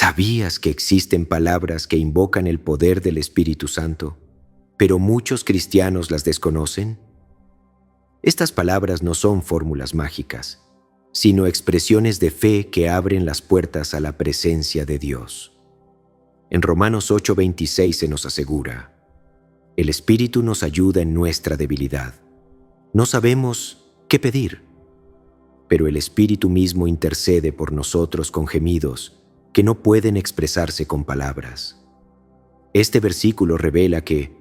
¿Sabías que existen palabras que invocan el poder del Espíritu Santo, pero muchos cristianos las desconocen? Estas palabras no son fórmulas mágicas, sino expresiones de fe que abren las puertas a la presencia de Dios. En Romanos 8:26 se nos asegura: el Espíritu nos ayuda en nuestra debilidad. No sabemos qué pedir, pero el Espíritu mismo intercede por nosotros con gemidos que no pueden expresarse con palabras. Este versículo revela que,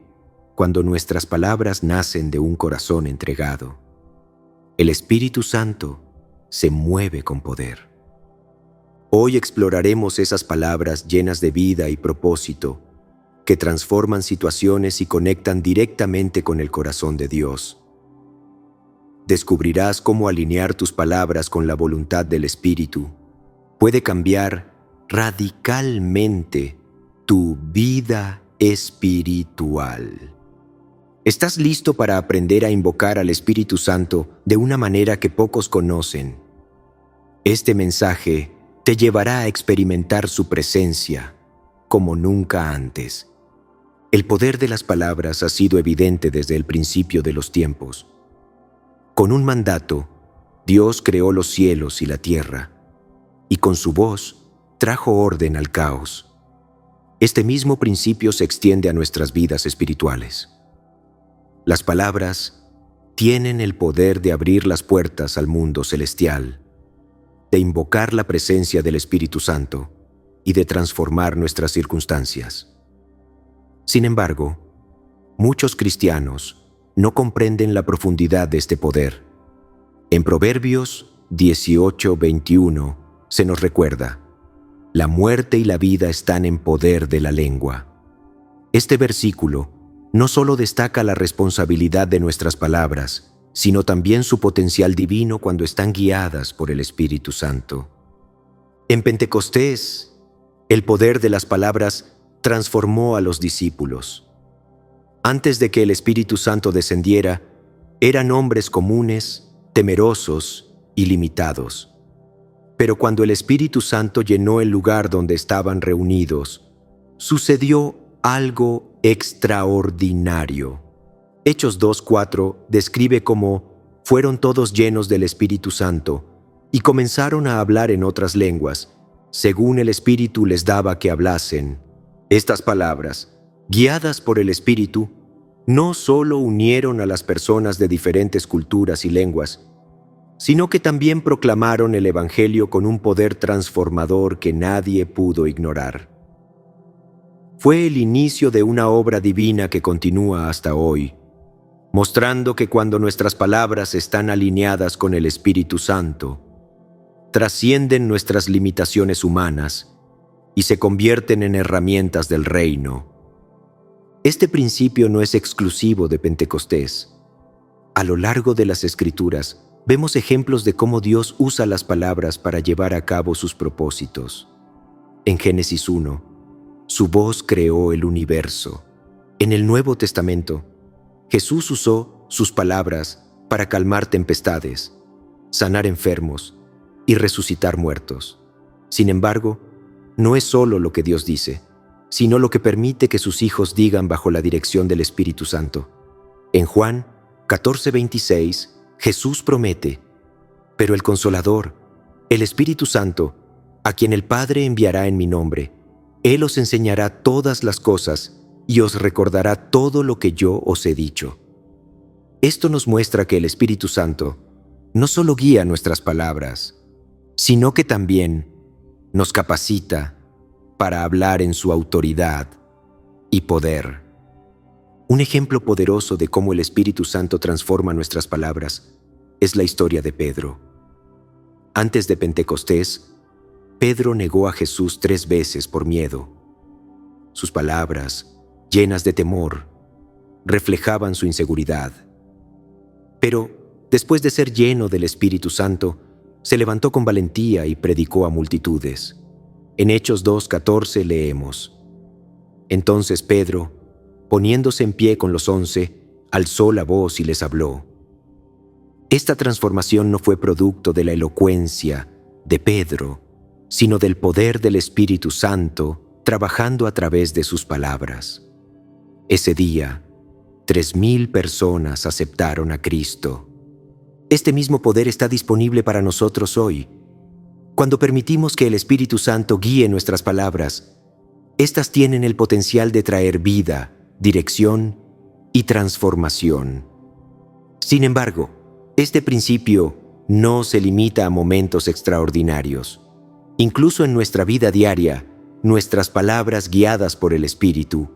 cuando nuestras palabras nacen de un corazón entregado, el Espíritu Santo se mueve con poder. Hoy exploraremos esas palabras llenas de vida y propósito que transforman situaciones y conectan directamente con el corazón de Dios. Descubrirás cómo alinear tus palabras con la voluntad del Espíritu puede cambiar radicalmente tu vida espiritual. ¿Estás listo para aprender a invocar al Espíritu Santo de una manera que pocos conocen? Este mensaje te llevará a experimentar su presencia como nunca antes. El poder de las palabras ha sido evidente desde el principio de los tiempos. Con un mandato, Dios creó los cielos y la tierra, y con su voz trajo orden al caos. Este mismo principio se extiende a nuestras vidas espirituales. Las palabras tienen el poder de abrir las puertas al mundo celestial, de invocar la presencia del Espíritu Santo y de transformar nuestras circunstancias. Sin embargo, muchos cristianos no comprenden la profundidad de este poder. En Proverbios 18:21 se nos recuerda: la muerte y la vida están en poder de la lengua. Este versículo no solo destaca la responsabilidad de nuestras palabras, sino también su potencial divino cuando están guiadas por el Espíritu Santo. En Pentecostés, el poder de las palabras transformó a los discípulos. Antes de que el Espíritu Santo descendiera, eran hombres comunes, temerosos y limitados. Pero cuando el Espíritu Santo llenó el lugar donde estaban reunidos, sucedió algo extraordinario. Hechos 2:4 describe cómo fueron todos llenos del Espíritu Santo y comenzaron a hablar en otras lenguas, según el Espíritu les daba que hablasen. Estas palabras, guiadas por el Espíritu, no solo unieron a las personas de diferentes culturas y lenguas, sino que también proclamaron el Evangelio con un poder transformador que nadie pudo ignorar. Fue el inicio de una obra divina que continúa hasta hoy, mostrando que cuando nuestras palabras están alineadas con el Espíritu Santo, trascienden nuestras limitaciones humanas y se convierten en herramientas del reino. Este principio no es exclusivo de Pentecostés. A lo largo de las Escrituras, vemos ejemplos de cómo Dios usa las palabras para llevar a cabo sus propósitos. En Génesis 1, su voz creó el universo. En el Nuevo Testamento, Jesús usó sus palabras para calmar tempestades, sanar enfermos y resucitar muertos. Sin embargo, no es solo lo que Dios dice, sino lo que permite que sus hijos digan bajo la dirección del Espíritu Santo. En Juan 14:26, Jesús promete: pero el Consolador, el Espíritu Santo, a quien el Padre enviará en mi nombre, Él os enseñará todas las cosas y os recordará todo lo que yo os he dicho. Esto nos muestra que el Espíritu Santo no solo guía nuestras palabras, sino que también nos capacita para hablar en su autoridad y poder. Un ejemplo poderoso de cómo el Espíritu Santo transforma nuestras palabras es la historia de Pedro. Antes de Pentecostés, Pedro negó a Jesús 3 veces por miedo. Sus palabras, llenas de temor, reflejaban su inseguridad. Pero, después de ser lleno del Espíritu Santo, se levantó con valentía y predicó a multitudes. En Hechos 2:14 leemos: entonces Pedro, poniéndose en pie con los 11, alzó la voz y les habló. Esta transformación no fue producto de la elocuencia de Pedro, sino del poder del Espíritu Santo trabajando a través de sus palabras. Ese día, 3,000 personas aceptaron a Cristo. Este mismo poder está disponible para nosotros hoy. Cuando permitimos que el Espíritu Santo guíe nuestras palabras, estas tienen el potencial de traer vida, dirección y transformación. Sin embargo, este principio no se limita a momentos extraordinarios. Incluso en nuestra vida diaria, nuestras palabras guiadas por el Espíritu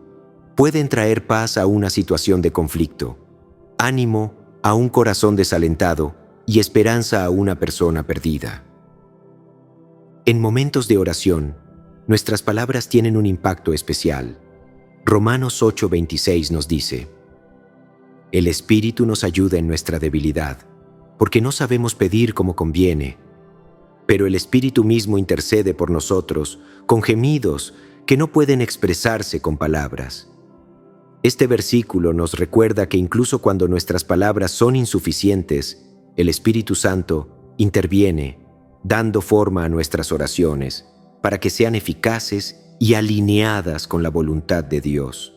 pueden traer paz a una situación de conflicto, ánimo a un corazón desalentado y esperanza a una persona perdida. En momentos de oración, nuestras palabras tienen un impacto especial. Romanos 8:26 nos dice: el Espíritu nos ayuda en nuestra debilidad, porque no sabemos pedir como conviene, pero el Espíritu mismo intercede por nosotros con gemidos que no pueden expresarse con palabras. Este versículo nos recuerda que incluso cuando nuestras palabras son insuficientes, el Espíritu Santo interviene, dando forma a nuestras oraciones para que sean eficaces y alineadas con la voluntad de Dios.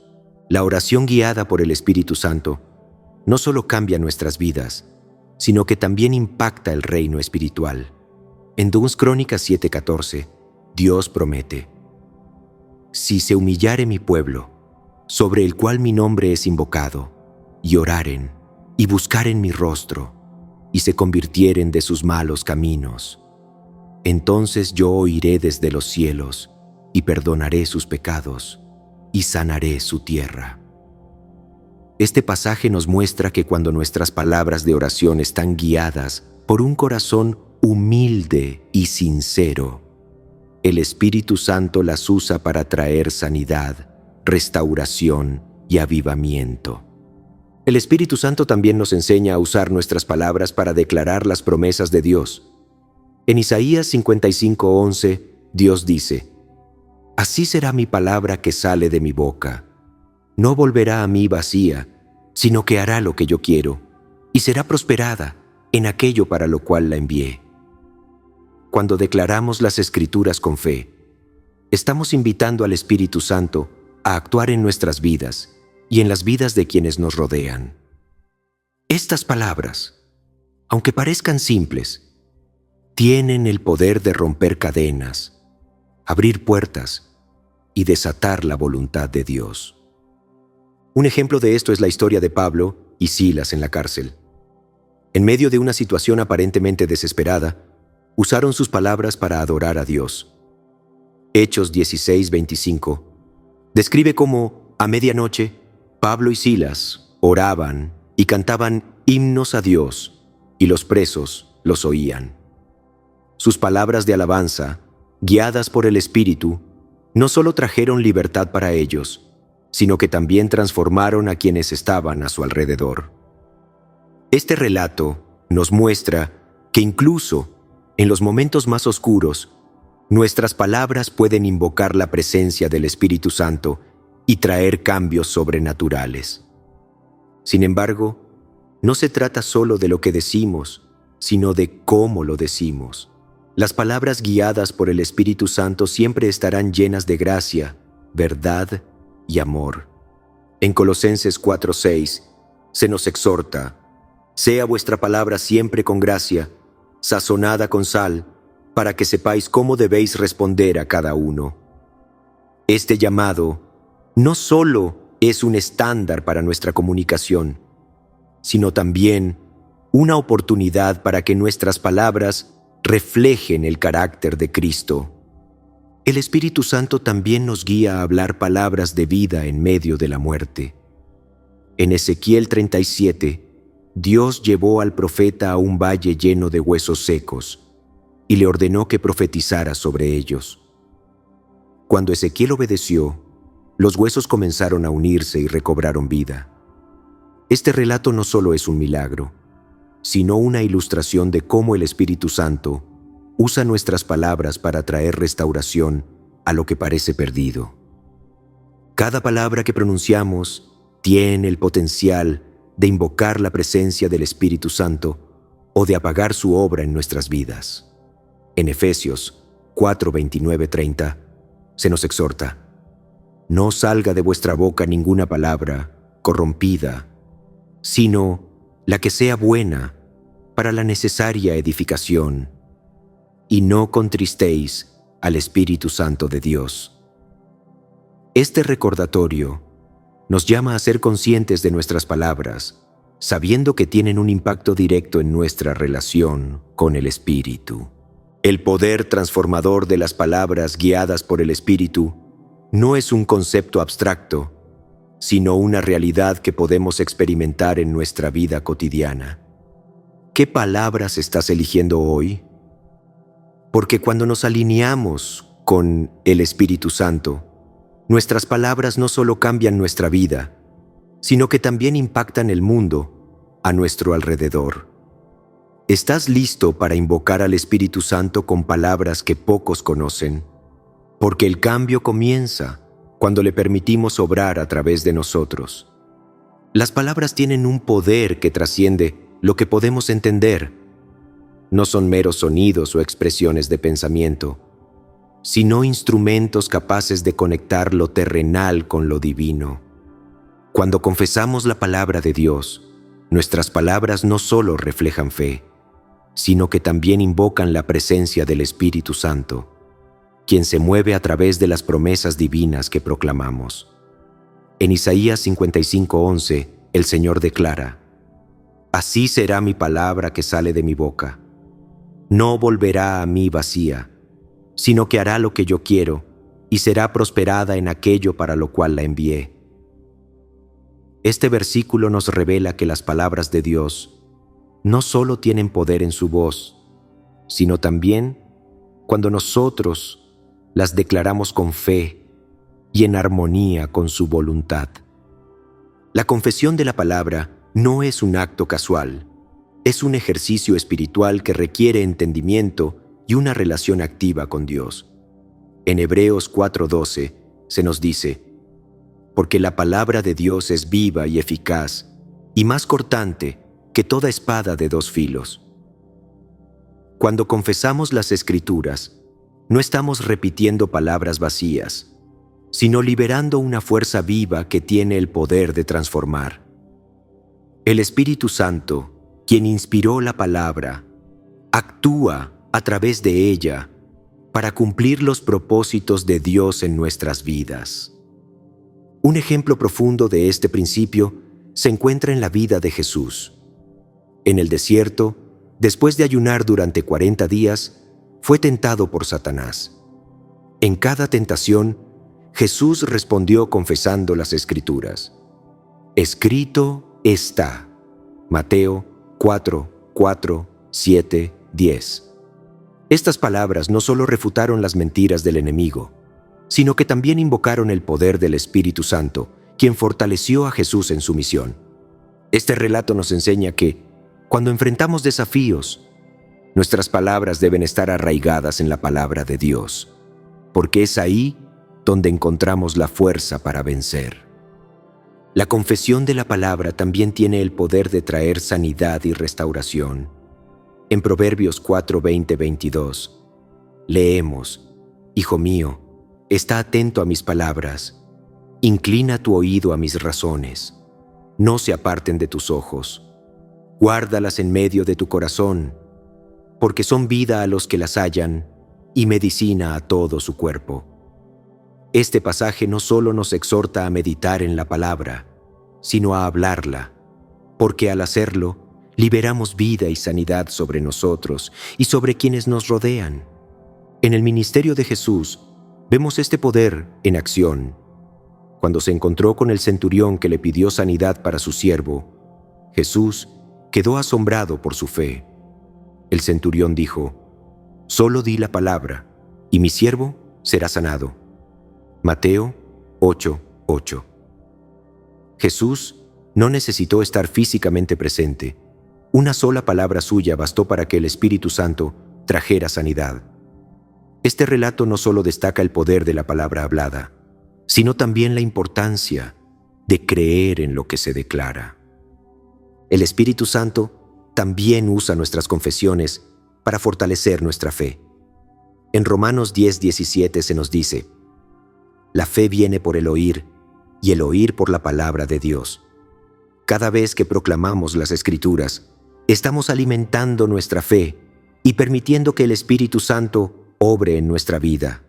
La oración guiada por el Espíritu Santo no solo cambia nuestras vidas, sino que también impacta el reino espiritual. En 2 Crónicas 7:14, Dios promete: si se humillare mi pueblo, sobre el cual mi nombre es invocado, y oraren, y buscaren mi rostro, y se convirtieren de sus malos caminos, entonces yo oiré desde los cielos, y perdonaré sus pecados, y sanaré su tierra. Este pasaje nos muestra que cuando nuestras palabras de oración están guiadas por un corazón humilde y sincero, el Espíritu Santo las usa para traer sanidad, restauración y avivamiento. El Espíritu Santo también nos enseña a usar nuestras palabras para declarar las promesas de Dios. En Isaías 55:11, Dios dice: así será mi palabra que sale de mi boca. No volverá a mí vacía, sino que hará lo que yo quiero, y será prosperada en aquello para lo cual la envié. Cuando declaramos las Escrituras con fe, estamos invitando al Espíritu Santo a actuar en nuestras vidas y en las vidas de quienes nos rodean. Estas palabras, aunque parezcan simples, tienen el poder de romper cadenas, abrir puertas y desatar la voluntad de Dios. Un ejemplo de esto es la historia de Pablo y Silas en la cárcel. En medio de una situación aparentemente desesperada, usaron sus palabras para adorar a Dios. Hechos 16:25 describe cómo, a medianoche, Pablo y Silas oraban y cantaban himnos a Dios, y los presos los oían. Sus palabras de alabanza, guiadas por el Espíritu, no solo trajeron libertad para ellos, sino que también transformaron a quienes estaban a su alrededor. Este relato nos muestra que incluso en los momentos más oscuros, nuestras palabras pueden invocar la presencia del Espíritu Santo y traer cambios sobrenaturales. Sin embargo, no se trata solo de lo que decimos, sino de cómo lo decimos. Las palabras guiadas por el Espíritu Santo siempre estarán llenas de gracia, verdad y amor. En Colosenses 4:6 se nos exhorta: sea vuestra palabra siempre con gracia, sazonada con sal, para que sepáis cómo debéis responder a cada uno. Este llamado no solo es un estándar para nuestra comunicación, sino también una oportunidad para que nuestras palabras reflejen el carácter de Cristo. El Espíritu Santo también nos guía a hablar palabras de vida en medio de la muerte. En Ezequiel 37, Dios llevó al profeta a un valle lleno de huesos secos y le ordenó que profetizara sobre ellos. Cuando Ezequiel obedeció, los huesos comenzaron a unirse y recobraron vida. Este relato no solo es un milagro, sino una ilustración de cómo el Espíritu Santo usa nuestras palabras para traer restauración a lo que parece perdido. Cada palabra que pronunciamos tiene el potencial de invocar la presencia del Espíritu Santo o de apagar su obra en nuestras vidas. En Efesios, 4, 29, 30, se nos exhorta: no salga de vuestra boca ninguna palabra corrompida, sino la que sea buena para la necesaria edificación, y no contristéis al Espíritu Santo de Dios. Este recordatorio nos llama a ser conscientes de nuestras palabras, sabiendo que tienen un impacto directo en nuestra relación con el Espíritu. El poder transformador de las palabras guiadas por el Espíritu no es un concepto abstracto, sino una realidad que podemos experimentar en nuestra vida cotidiana. ¿Qué palabras estás eligiendo hoy? Porque cuando nos alineamos con el Espíritu Santo, nuestras palabras no solo cambian nuestra vida, sino que también impactan el mundo a nuestro alrededor. ¿Estás listo para invocar al Espíritu Santo con palabras que pocos conocen? Porque el cambio comienza cuando le permitimos obrar a través de nosotros. Las palabras tienen un poder que trasciende lo que podemos entender. No son meros sonidos o expresiones de pensamiento, sino instrumentos capaces de conectar lo terrenal con lo divino. Cuando confesamos la palabra de Dios, nuestras palabras no solo reflejan fe, sino que también invocan la presencia del Espíritu Santo, quien se mueve a través de las promesas divinas que proclamamos. En Isaías 55:11, el Señor declara: así será mi palabra que sale de mi boca. No volverá a mí vacía, sino que hará lo que yo quiero y será prosperada en aquello para lo cual la envié. Este versículo nos revela que las palabras de Dios no solo tienen poder en su voz, sino también cuando nosotros las declaramos con fe y en armonía con su voluntad. La confesión de la palabra no es un acto casual, es un ejercicio espiritual que requiere entendimiento y una relación activa con Dios. En Hebreos 4:12 se nos dice: porque la palabra de Dios es viva y eficaz, y más cortante que toda espada de dos filos. Cuando confesamos las Escrituras, no estamos repitiendo palabras vacías, sino liberando una fuerza viva que tiene el poder de transformar. El Espíritu Santo, quien inspiró la palabra, actúa a través de ella para cumplir los propósitos de Dios en nuestras vidas. Un ejemplo profundo de este principio se encuentra en la vida de Jesús. En el desierto, después de ayunar durante 40 días, fue tentado por Satanás. En cada tentación, Jesús respondió confesando las Escrituras. Escrito está. Mateo 4, 4, 7, 10. Estas palabras no solo refutaron las mentiras del enemigo, sino que también invocaron el poder del Espíritu Santo, quien fortaleció a Jesús en su misión. Este relato nos enseña que, cuando enfrentamos desafíos, nuestras palabras deben estar arraigadas en la palabra de Dios, porque es ahí donde encontramos la fuerza para vencer. La confesión de la palabra también tiene el poder de traer sanidad y restauración. En Proverbios 4, 20, 22, leemos: Hijo mío, está atento a mis palabras, inclina tu oído a mis razones, no se aparten de tus ojos, guárdalas en medio de tu corazón, porque son vida a los que las hallan y medicina a todo su cuerpo. Este pasaje no solo nos exhorta a meditar en la palabra, sino a hablarla, porque al hacerlo, liberamos vida y sanidad sobre nosotros y sobre quienes nos rodean. En el ministerio de Jesús, vemos este poder en acción. Cuando se encontró con el centurión que le pidió sanidad para su siervo, Jesús quedó asombrado por su fe. El centurión dijo: solo di la palabra, y mi siervo será sanado. Mateo 8, 8. Jesús no necesitó estar físicamente presente. Una sola palabra suya bastó para que el Espíritu Santo trajera sanidad. Este relato no solo destaca el poder de la palabra hablada, sino también la importancia de creer en lo que se declara. El Espíritu Santo también usa nuestras confesiones para fortalecer nuestra fe. En Romanos 10:17 se nos dice: la fe viene por el oír, y el oír por la palabra de Dios. Cada vez que proclamamos las Escrituras, estamos alimentando nuestra fe y permitiendo que el Espíritu Santo obre en nuestra vida.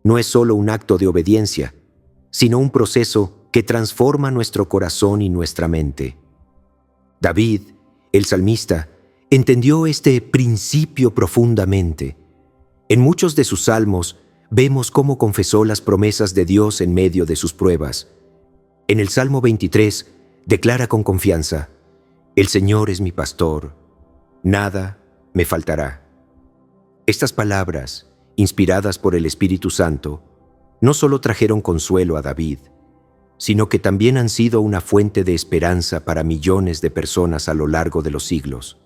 No es solo un acto de obediencia, sino un proceso que transforma nuestro corazón y nuestra mente. David, el salmista, entendió este principio profundamente. En muchos de sus salmos vemos cómo confesó las promesas de Dios en medio de sus pruebas. En el Salmo 23 declara con confianza: el Señor es mi pastor, nada me faltará. Estas palabras, inspiradas por el Espíritu Santo, no solo trajeron consuelo a David, sino que también han sido una fuente de esperanza para millones de personas a lo largo de los siglos.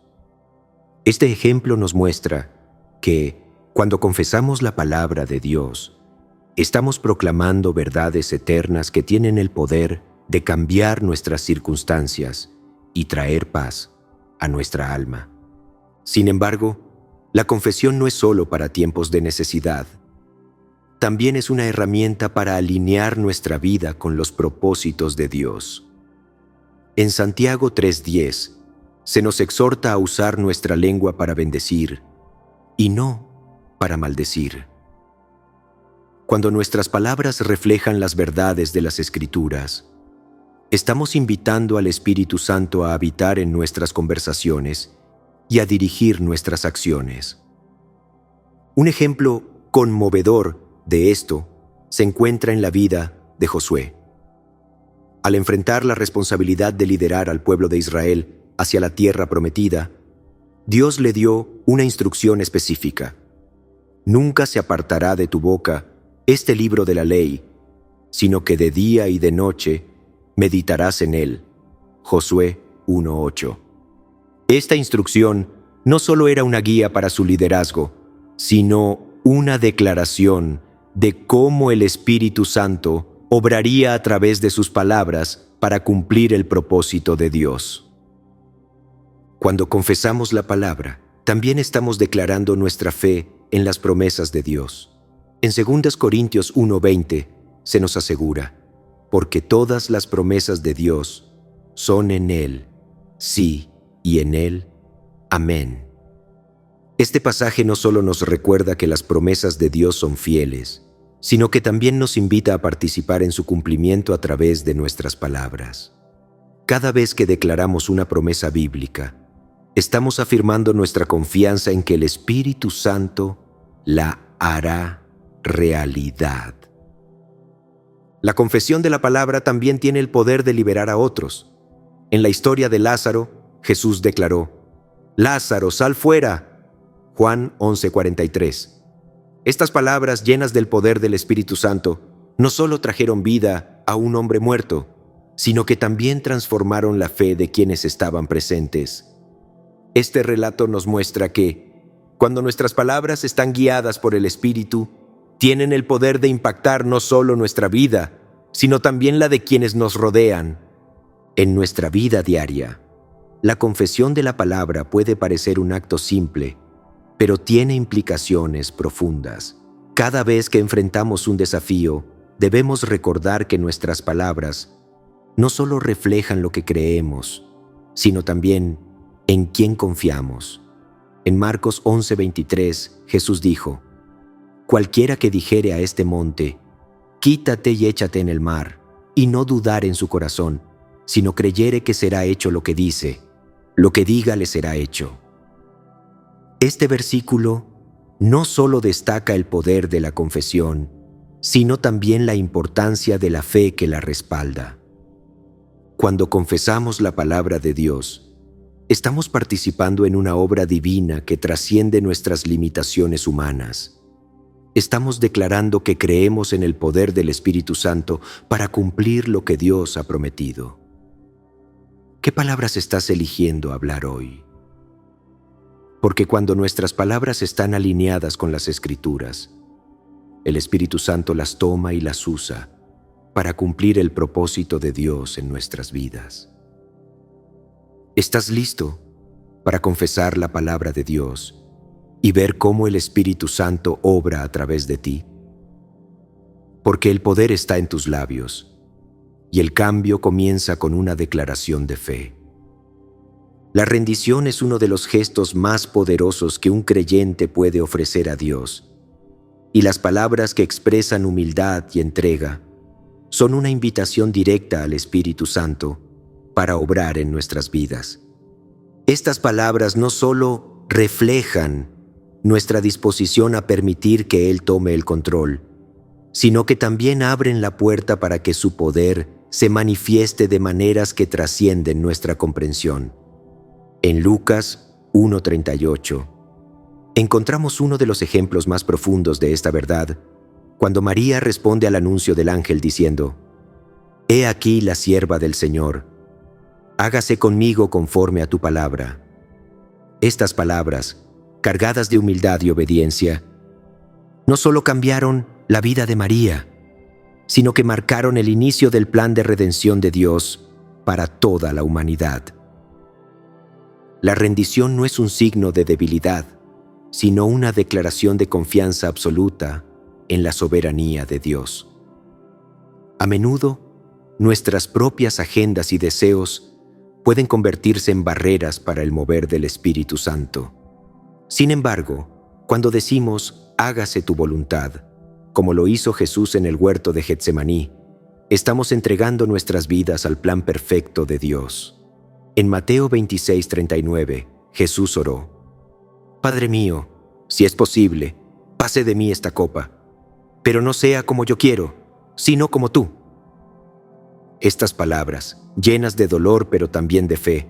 Este ejemplo nos muestra que, cuando confesamos la palabra de Dios, estamos proclamando verdades eternas que tienen el poder de cambiar nuestras circunstancias y traer paz a nuestra alma. Sin embargo, la confesión no es solo para tiempos de necesidad. También es una herramienta para alinear nuestra vida con los propósitos de Dios. En Santiago 3:10 se nos exhorta a usar nuestra lengua para bendecir y no para maldecir. Cuando nuestras palabras reflejan las verdades de las Escrituras, estamos invitando al Espíritu Santo a habitar en nuestras conversaciones y a dirigir nuestras acciones. Un ejemplo conmovedor de esto se encuentra en la vida de Josué. Al enfrentar la responsabilidad de liderar al pueblo de Israel hacia la tierra prometida, Dios le dio una instrucción específica: nunca se apartará de tu boca este libro de la ley, sino que de día y de noche meditarás en él. Josué 1:8. Esta instrucción no solo era una guía para su liderazgo, sino una declaración de cómo el Espíritu Santo obraría a través de sus palabras para cumplir el propósito de Dios. Cuando confesamos la palabra, también estamos declarando nuestra fe en las promesas de Dios. En 2 Corintios 1:20 se nos asegura: porque todas las promesas de Dios son en Él, sí, y en Él, amén. Este pasaje no solo nos recuerda que las promesas de Dios son fieles, sino que también nos invita a participar en su cumplimiento a través de nuestras palabras. Cada vez que declaramos una promesa bíblica, estamos afirmando nuestra confianza en que el Espíritu Santo la hará realidad. La confesión de la palabra también tiene el poder de liberar a otros. En la historia de Lázaro, Jesús declaró: «Lázaro, sal fuera». Juan 11:43. Estas palabras, llenas del poder del Espíritu Santo, no solo trajeron vida a un hombre muerto, sino que también transformaron la fe de quienes estaban presentes. Este relato nos muestra que, cuando nuestras palabras están guiadas por el Espíritu, tienen el poder de impactar no solo nuestra vida, sino también la de quienes nos rodean. En nuestra vida diaria, la confesión de la palabra puede parecer un acto simple, pero tiene implicaciones profundas. Cada vez que enfrentamos un desafío, debemos recordar que nuestras palabras no solo reflejan lo que creemos, sino también en quién confiamos. En Marcos 11:23, Jesús dijo: «Cualquiera que dijere a este monte, quítate y échate en el mar, y no dudar en su corazón, sino creyere que será hecho lo que dice, lo que diga le será hecho». Este versículo no solo destaca el poder de la confesión, sino también la importancia de la fe que la respalda. Cuando confesamos la palabra de Dios, estamos participando en una obra divina que trasciende nuestras limitaciones humanas. Estamos declarando que creemos en el poder del Espíritu Santo para cumplir lo que Dios ha prometido. ¿Qué palabras estás eligiendo hablar hoy? Porque cuando nuestras palabras están alineadas con las Escrituras, el Espíritu Santo las toma y las usa para cumplir el propósito de Dios en nuestras vidas. ¿Estás listo para confesar la palabra de Dios y ver cómo el Espíritu Santo obra a través de ti? Porque el poder está en tus labios, y el cambio comienza con una declaración de fe. La rendición es uno de los gestos más poderosos que un creyente puede ofrecer a Dios, y las palabras que expresan humildad y entrega son una invitación directa al Espíritu Santo para obrar en nuestras vidas. Estas palabras no solo reflejan nuestra disposición a permitir que Él tome el control, sino que también abren la puerta para que su poder se manifieste de maneras que trascienden nuestra comprensión. En Lucas 1:38 encontramos uno de los ejemplos más profundos de esta verdad, cuando María responde al anuncio del ángel diciendo: «He aquí la sierva del Señor, hágase conmigo conforme a tu palabra». Estas palabras, cargadas de humildad y obediencia, no solo cambiaron la vida de María, sino que marcaron el inicio del plan de redención de Dios para toda la humanidad. La rendición no es un signo de debilidad, sino una declaración de confianza absoluta en la soberanía de Dios. A menudo, nuestras propias agendas y deseos pueden convertirse en barreras para el mover del Espíritu Santo. Sin embargo, cuando decimos «hágase tu voluntad», como lo hizo Jesús en el huerto de Getsemaní, estamos entregando nuestras vidas al plan perfecto de Dios. En Mateo 26:39, Jesús oró: «Padre mío, si es posible, pase de mí esta copa, pero no sea como yo quiero, sino como tú». Estas palabras, llenas de dolor pero también de fe,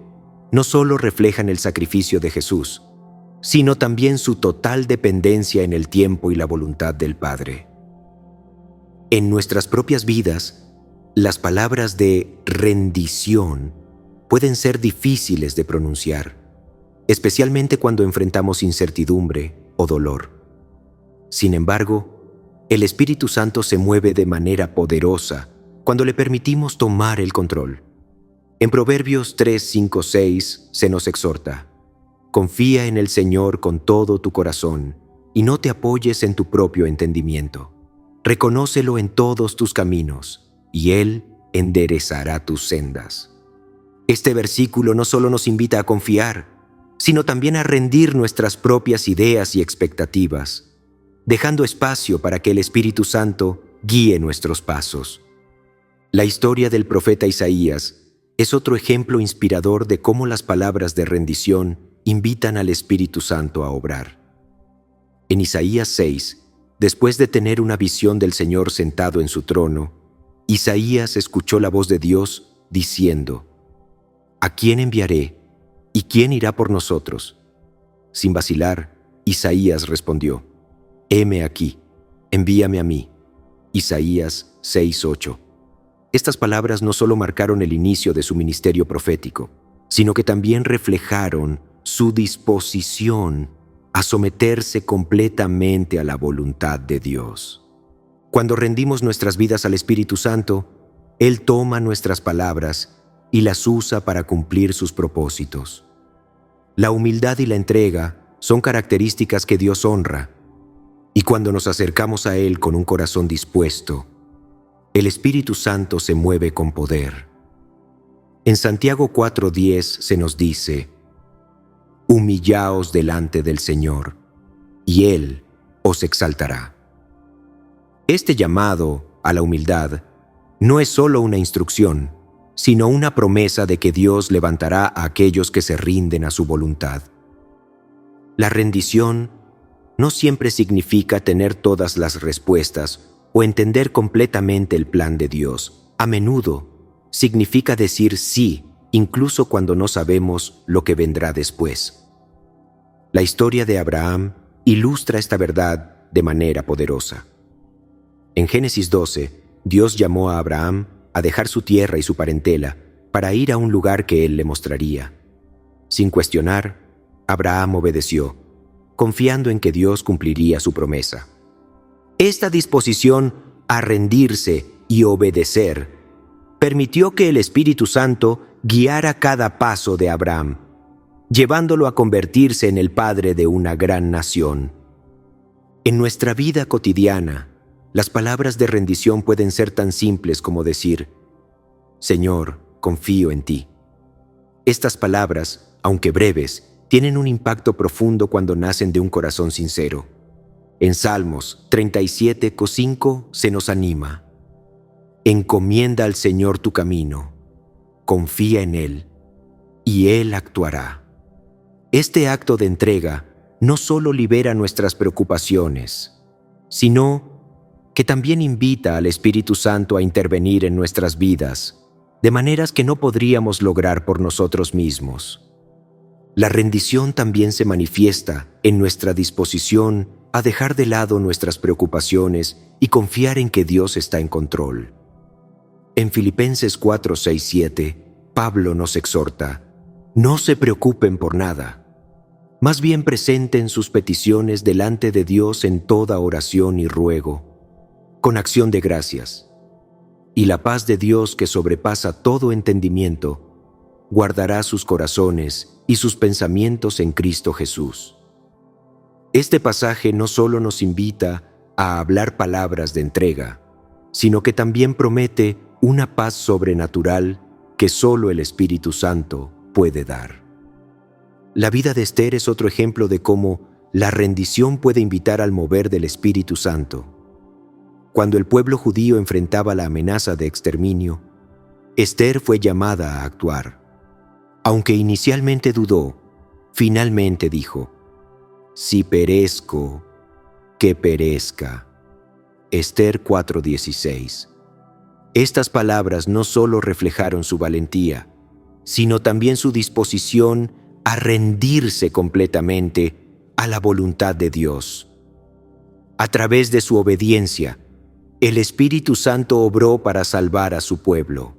no solo reflejan el sacrificio de Jesús, sino también su total dependencia en el tiempo y la voluntad del Padre. En nuestras propias vidas, las palabras de rendición pueden ser difíciles de pronunciar, especialmente cuando enfrentamos incertidumbre o dolor. Sin embargo, el Espíritu Santo se mueve de manera poderosa cuando le permitimos tomar el control. En Proverbios 3:5-6 se nos exhorta: «Confía en el Señor con todo tu corazón y no te apoyes en tu propio entendimiento. Reconócelo en todos tus caminos y Él enderezará tus sendas». Este versículo no solo nos invita a confiar, sino también a rendir nuestras propias ideas y expectativas, dejando espacio para que el Espíritu Santo guíe nuestros pasos. La historia del profeta Isaías es otro ejemplo inspirador de cómo las palabras de rendición invitan al Espíritu Santo a obrar. En Isaías 6, después de tener una visión del Señor sentado en su trono, Isaías escuchó la voz de Dios diciendo: «¿A quién enviaré? ¿Y quién irá por nosotros?». Sin vacilar, Isaías respondió: «Heme aquí, envíame a mí». Isaías 6:8. Estas palabras no solo marcaron el inicio de su ministerio profético, sino que también reflejaron su disposición a someterse completamente a la voluntad de Dios. Cuando rendimos nuestras vidas al Espíritu Santo, Él toma nuestras palabras y las usa para cumplir sus propósitos. La humildad y la entrega son características que Dios honra, y cuando nos acercamos a Él con un corazón dispuesto, el Espíritu Santo se mueve con poder. En Santiago 4:10 se nos dice: «Humillaos delante del Señor, y Él os exaltará». Este llamado a la humildad no es solo una instrucción, sino una promesa de que Dios levantará a aquellos que se rinden a su voluntad. La rendición no siempre significa tener todas las respuestas o entender completamente el plan de Dios. A menudo significa decir sí, incluso cuando no sabemos lo que vendrá después. La historia de Abraham ilustra esta verdad de manera poderosa. En Génesis 12, Dios llamó a Abraham a dejar su tierra y su parentela para ir a un lugar que Él le mostraría. Sin cuestionar, Abraham obedeció, confiando en que Dios cumpliría su promesa. Esta disposición a rendirse y obedecer permitió que el Espíritu Santo guiara cada paso de Abraham. llevándolo a convertirse en el padre de una gran nación. En nuestra vida cotidiana, las palabras de rendición pueden ser tan simples como decir: Señor, confío en ti. Estas palabras, aunque breves, tienen un impacto profundo cuando nacen de un corazón sincero. En Salmos 37:5 se nos anima: encomienda al Señor tu camino, confía en Él, y Él actuará. Este acto de entrega no solo libera nuestras preocupaciones, sino que también invita al Espíritu Santo a intervenir en nuestras vidas de maneras que no podríamos lograr por nosotros mismos. La rendición también se manifiesta en nuestra disposición a dejar de lado nuestras preocupaciones y confiar en que Dios está en control. En Filipenses 4, 6, 7, Pablo nos exhorta: no se preocupen por nada. Más bien presenten sus peticiones delante de Dios en toda oración y ruego, con acción de gracias. Y la paz de Dios, que sobrepasa todo entendimiento, guardará sus corazones y sus pensamientos en Cristo Jesús. Este pasaje no solo nos invita a hablar palabras de entrega, sino que también promete una paz sobrenatural que solo el Espíritu Santo puede dar. La vida de Esther es otro ejemplo de cómo la rendición puede invitar al mover del Espíritu Santo. Cuando el pueblo judío enfrentaba la amenaza de exterminio, Esther fue llamada a actuar. Aunque inicialmente dudó, finalmente dijo: si perezco, que perezca. Esther 4:16. Estas palabras no solo reflejaron su valentía, sino también su disposición a rendirse completamente a la voluntad de Dios. A través de su obediencia, el Espíritu Santo obró para salvar a su pueblo.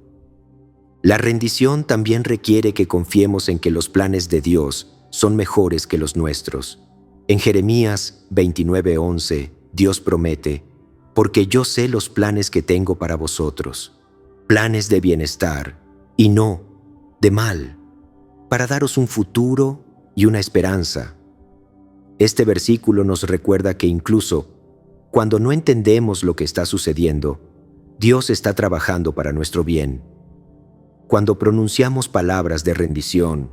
La rendición también requiere que confiemos en que los planes de Dios son mejores que los nuestros. En Jeremías 29:11, Dios promete: porque yo sé los planes que tengo para vosotros, planes de bienestar y no de mal, para daros un futuro y una esperanza. Este versículo nos recuerda que incluso cuando no entendemos lo que está sucediendo, Dios está trabajando para nuestro bien. Cuando pronunciamos palabras de rendición,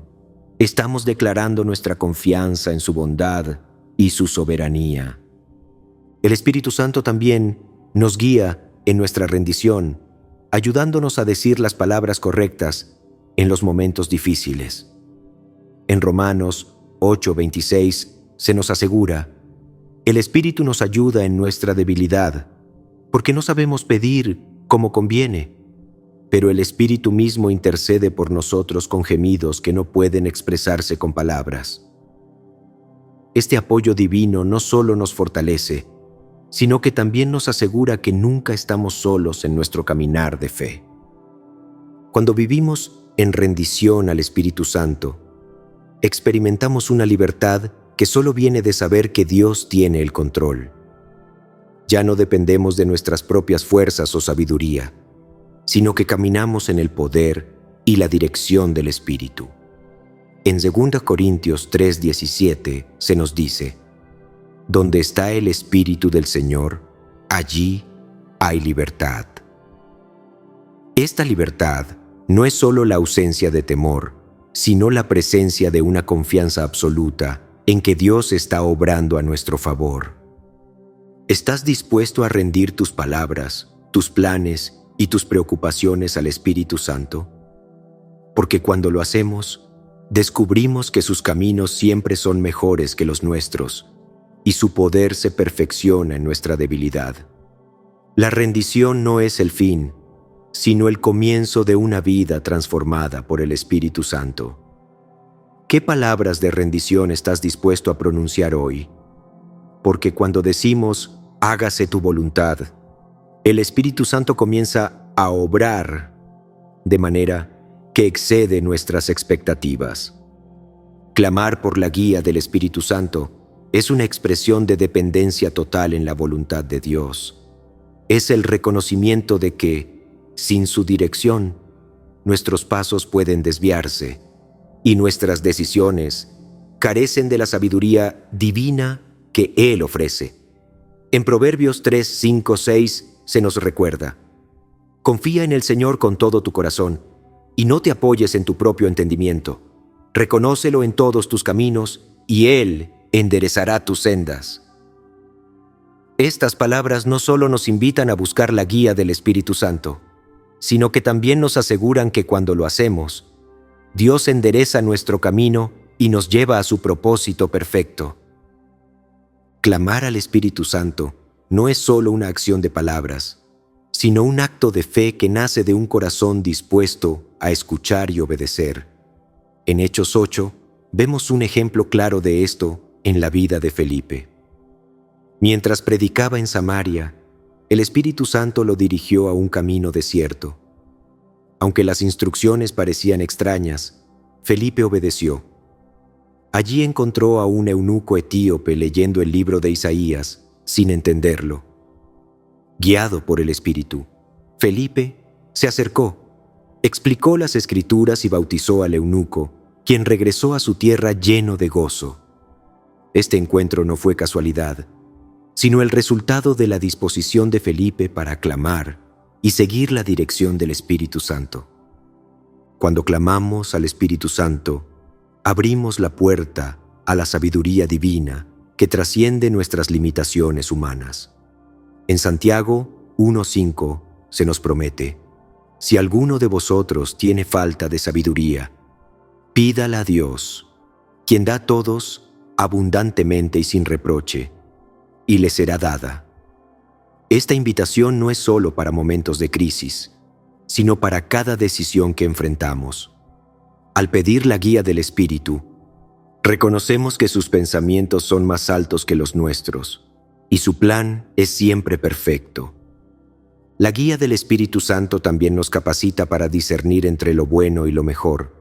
estamos declarando nuestra confianza en su bondad y su soberanía. El Espíritu Santo también nos guía en nuestra rendición, ayudándonos a decir las palabras correctas en los momentos difíciles. En Romanos 8:26 se nos asegura: el Espíritu nos ayuda en nuestra debilidad, porque no sabemos pedir como conviene, pero el Espíritu mismo intercede por nosotros con gemidos que no pueden expresarse con palabras. Este apoyo divino no solo nos fortalece, sino que también nos asegura que nunca estamos solos en nuestro caminar de fe. Cuando vivimos en rendición al Espíritu Santo, experimentamos una libertad que solo viene de saber que Dios tiene el control. Ya no dependemos de nuestras propias fuerzas o sabiduría, sino que caminamos en el poder y la dirección del Espíritu. En 2 Corintios 3:17 se nos dice: donde está el Espíritu del Señor, allí hay libertad. Esta libertad no es solo la ausencia de temor, sino la presencia de una confianza absoluta en que Dios está obrando a nuestro favor. ¿Estás dispuesto a rendir tus palabras, tus planes y tus preocupaciones al Espíritu Santo? Porque cuando lo hacemos, descubrimos que sus caminos siempre son mejores que los nuestros, y su poder se perfecciona en nuestra debilidad. La rendición no es el fin, sino el comienzo de una vida transformada por el Espíritu Santo. ¿Qué palabras de rendición estás dispuesto a pronunciar hoy? Porque cuando decimos: hágase tu voluntad, el Espíritu Santo comienza a obrar de manera que excede nuestras expectativas. Clamar por la guía del Espíritu Santo es una expresión de dependencia total en la voluntad de Dios. Es el reconocimiento de que, sin su dirección, nuestros pasos pueden desviarse, y nuestras decisiones carecen de la sabiduría divina que Él ofrece. En Proverbios 3, 5, 6 se nos recuerda: confía en el Señor con todo tu corazón y no te apoyes en tu propio entendimiento. Reconócelo en todos tus caminos y Él enderezará tus sendas. Estas palabras no solo nos invitan a buscar la guía del Espíritu Santo, sino que también nos aseguran que cuando lo hacemos, Dios endereza nuestro camino y nos lleva a su propósito perfecto. Clamar al Espíritu Santo no es solo una acción de palabras, sino un acto de fe que nace de un corazón dispuesto a escuchar y obedecer. En Hechos 8 vemos un ejemplo claro de esto en la vida de Felipe. Mientras predicaba en Samaria, el Espíritu Santo lo dirigió a un camino desierto. Aunque las instrucciones parecían extrañas, Felipe obedeció. Allí encontró a un eunuco etíope leyendo el libro de Isaías sin entenderlo. Guiado por el Espíritu, Felipe se acercó, explicó las Escrituras y bautizó al eunuco, quien regresó a su tierra lleno de gozo. Este encuentro no fue casualidad, sino el resultado de la disposición de Felipe para clamar y seguir la dirección del Espíritu Santo. Cuando clamamos al Espíritu Santo, abrimos la puerta a la sabiduría divina que trasciende nuestras limitaciones humanas. En Santiago 1:5 se nos promete: si alguno de vosotros tiene falta de sabiduría, pídala a Dios, quien da a todos abundantemente y sin reproche, y le será dada. Esta invitación no es solo para momentos de crisis, sino para cada decisión que enfrentamos. Al pedir la guía del Espíritu, reconocemos que sus pensamientos son más altos que los nuestros, y su plan es siempre perfecto. La guía del Espíritu Santo también nos capacita para discernir entre lo bueno y lo mejor,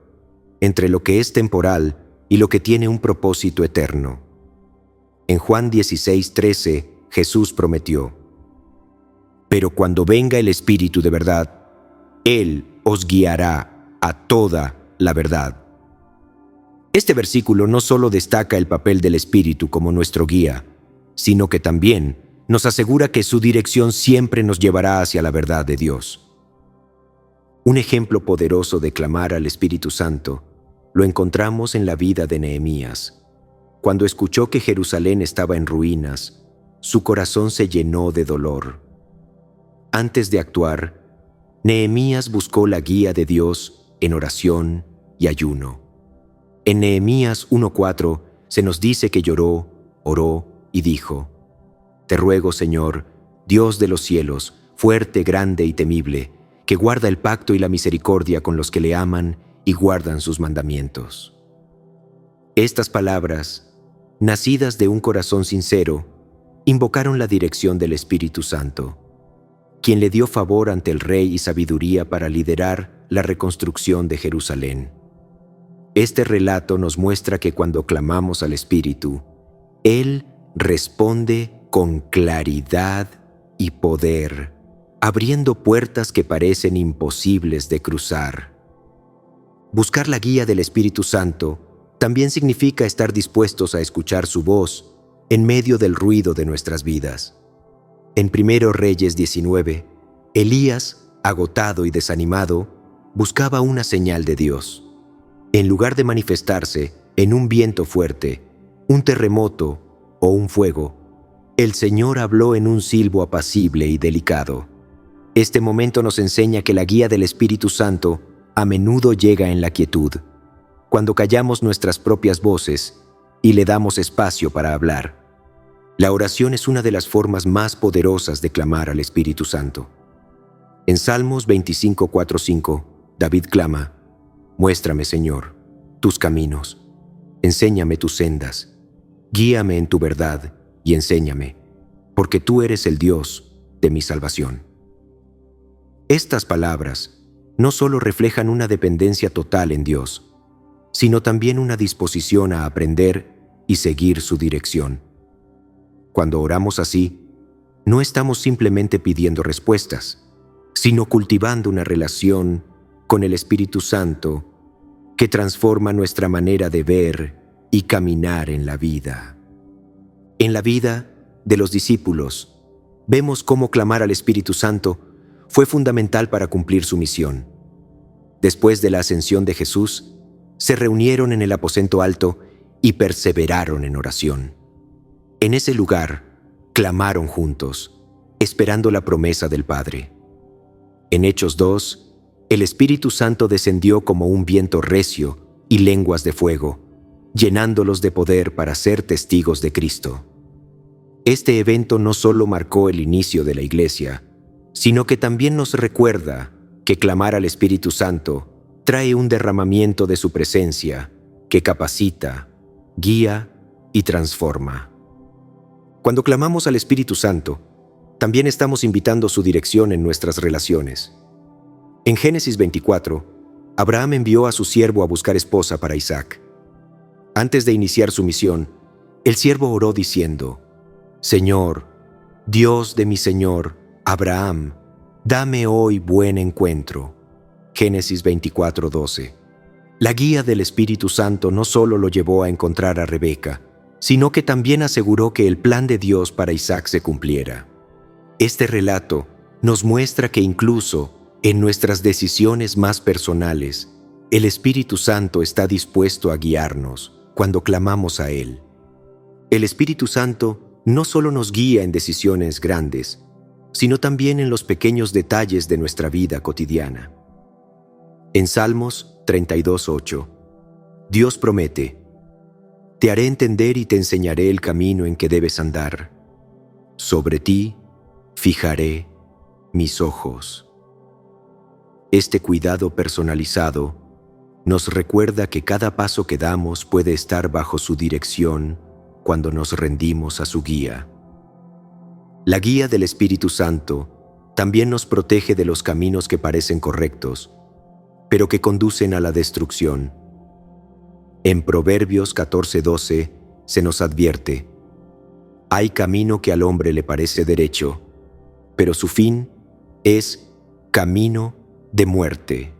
entre lo que es temporal y lo que tiene un propósito eterno. En Juan 16:13, Jesús prometió: pero cuando venga el Espíritu de verdad, Él os guiará a toda la verdad. Este versículo no solo destaca el papel del Espíritu como nuestro guía, sino que también nos asegura que su dirección siempre nos llevará hacia la verdad de Dios. Un ejemplo poderoso de clamar al Espíritu Santo lo encontramos en la vida de Nehemías. Cuando escuchó que Jerusalén estaba en ruinas, su corazón se llenó de dolor. Antes de actuar, Nehemías buscó la guía de Dios en oración y ayuno. En Nehemías 1:4 se nos dice que lloró, oró y dijo: te ruego, Señor, Dios de los cielos, fuerte, grande y temible, que guarda el pacto y la misericordia con los que le aman y guardan sus mandamientos. Estas palabras, nacidas de un corazón sincero, invocaron la dirección del Espíritu Santo, quien le dio favor ante el rey y sabiduría para liderar la reconstrucción de Jerusalén. Este relato nos muestra que cuando clamamos al Espíritu, Él responde con claridad y poder, abriendo puertas que parecen imposibles de cruzar. Buscar la guía del Espíritu Santo también significa estar dispuestos a escuchar su voz en medio del ruido de nuestras vidas. En 1 Reyes 19, Elías, agotado y desanimado, buscaba una señal de Dios. En lugar de manifestarse en un viento fuerte, un terremoto o un fuego, el Señor habló en un silbo apacible y delicado. Este momento nos enseña que la guía del Espíritu Santo a menudo llega en la quietud, cuando callamos nuestras propias voces y le damos espacio para hablar. La oración es una de las formas más poderosas de clamar al Espíritu Santo. En Salmos 25:4-5, David clama: muéstrame, Señor, tus caminos, enséñame tus sendas, guíame en tu verdad y enséñame, porque tú eres el Dios de mi salvación. Estas palabras no solo reflejan una dependencia total en Dios, sino también una disposición a aprender y seguir su dirección. Cuando oramos así, no estamos simplemente pidiendo respuestas, sino cultivando una relación con el Espíritu Santo que transforma nuestra manera de ver y caminar en la vida. En la vida de los discípulos, vemos cómo clamar al Espíritu Santo fue fundamental para cumplir su misión. Después de la ascensión de Jesús, se reunieron en el aposento alto y perseveraron en oración. En ese lugar, clamaron juntos, esperando la promesa del Padre. En Hechos 2, el Espíritu Santo descendió como un viento recio y lenguas de fuego, llenándolos de poder para ser testigos de Cristo. Este evento no solo marcó el inicio de la Iglesia, sino que también nos recuerda que clamar al Espíritu Santo trae un derramamiento de su presencia que capacita, guía y transforma. Cuando clamamos al Espíritu Santo, también estamos invitando su dirección en nuestras relaciones. En Génesis 24, Abraham envió a su siervo a buscar esposa para Isaac. Antes de iniciar su misión, el siervo oró diciendo: «Señor, Dios de mi señor, Abraham, dame hoy buen encuentro». Génesis 24:12. La guía del Espíritu Santo no solo lo llevó a encontrar a Rebeca, sino que también aseguró que el plan de Dios para Isaac se cumpliera. Este relato nos muestra que incluso en nuestras decisiones más personales, el Espíritu Santo está dispuesto a guiarnos cuando clamamos a Él. El Espíritu Santo no solo nos guía en decisiones grandes, sino también en los pequeños detalles de nuestra vida cotidiana. En Salmos 32:8, Dios promete: «Te haré entender y te enseñaré el camino en que debes andar. Sobre ti fijaré mis ojos». Este cuidado personalizado nos recuerda que cada paso que damos puede estar bajo su dirección cuando nos rendimos a su guía. La guía del Espíritu Santo también nos protege de los caminos que parecen correctos, pero que conducen a la destrucción. En Proverbios 14:12 se nos advierte: «Hay camino que al hombre le parece derecho, pero su fin es camino de muerte».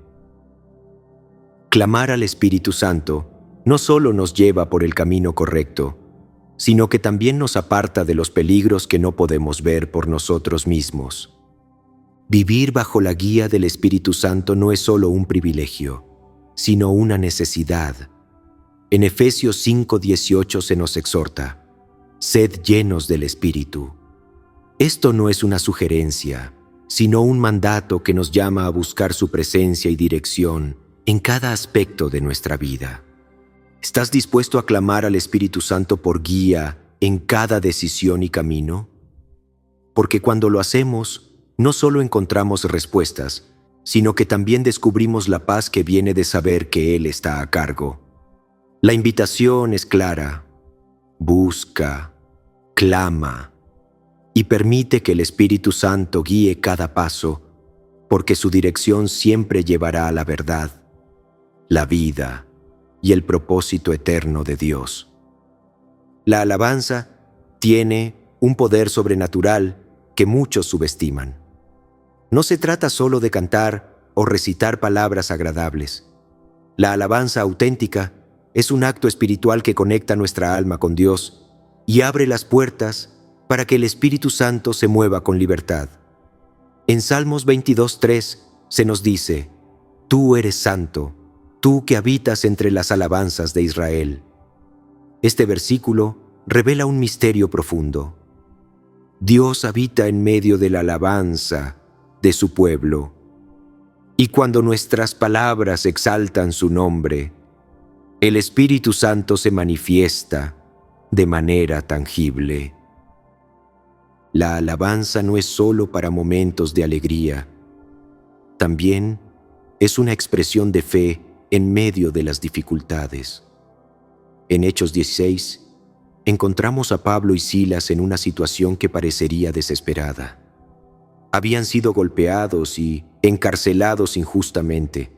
Clamar al Espíritu Santo no solo nos lleva por el camino correcto, sino que también nos aparta de los peligros que no podemos ver por nosotros mismos. Vivir bajo la guía del Espíritu Santo no es solo un privilegio, sino una necesidad. En Efesios 5:18 se nos exhorta: «Sed llenos del Espíritu». Esto no es una sugerencia, sino un mandato que nos llama a buscar su presencia y dirección en cada aspecto de nuestra vida. ¿Estás dispuesto a clamar al Espíritu Santo por guía en cada decisión y camino? Porque cuando lo hacemos, no solo encontramos respuestas, sino que también descubrimos la paz que viene de saber que Él está a cargo. La invitación es clara: busca, clama y permite que el Espíritu Santo guíe cada paso, porque su dirección siempre llevará a la verdad, la vida y el propósito eterno de Dios. La alabanza tiene un poder sobrenatural que muchos subestiman. No se trata solo de cantar o recitar palabras agradables. La alabanza auténtica es un acto espiritual que conecta nuestra alma con Dios y abre las puertas para que el Espíritu Santo se mueva con libertad. En Salmos 22:3 se nos dice: «Tú eres santo, tú que habitas entre las alabanzas de Israel». Este versículo revela un misterio profundo. Dios habita en medio de la alabanza de su pueblo. Y cuando nuestras palabras exaltan su nombre, el Espíritu Santo se manifiesta de manera tangible. La alabanza no es solo para momentos de alegría, también es una expresión de fe en medio de las dificultades. En Hechos 16, encontramos a Pablo y Silas en una situación que parecería desesperada. Habían sido golpeados y encarcelados injustamente,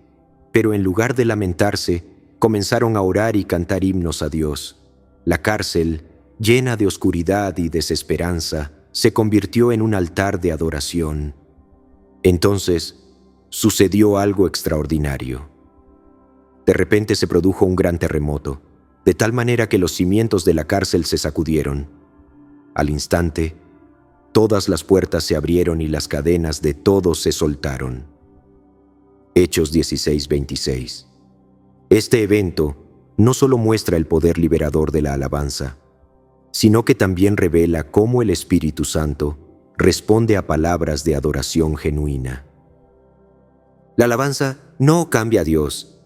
pero en lugar de lamentarse, comenzaron a orar y cantar himnos a Dios. La cárcel, llena de oscuridad y desesperanza, se convirtió en un altar de adoración. Entonces, sucedió algo extraordinario. De repente se produjo un gran terremoto, de tal manera que los cimientos de la cárcel se sacudieron. Al instante, todas las puertas se abrieron y las cadenas de todos se soltaron. Hechos 16:26. Este evento no solo muestra el poder liberador de la alabanza, sino que también revela cómo el Espíritu Santo responde a palabras de adoración genuina. La alabanza no cambia a Dios,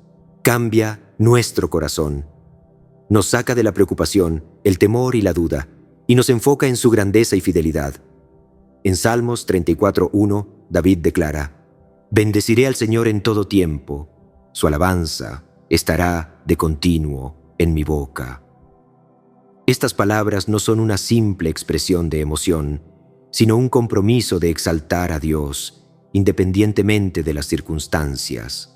cambia nuestro corazón. Nos saca de la preocupación, el temor y la duda, y nos enfoca en su grandeza y fidelidad. En Salmos 34:1, David declara: «Bendeciré al Señor en todo tiempo, su alabanza estará de continuo en mi boca». Estas palabras no son una simple expresión de emoción, sino un compromiso de exaltar a Dios, independientemente de las circunstancias.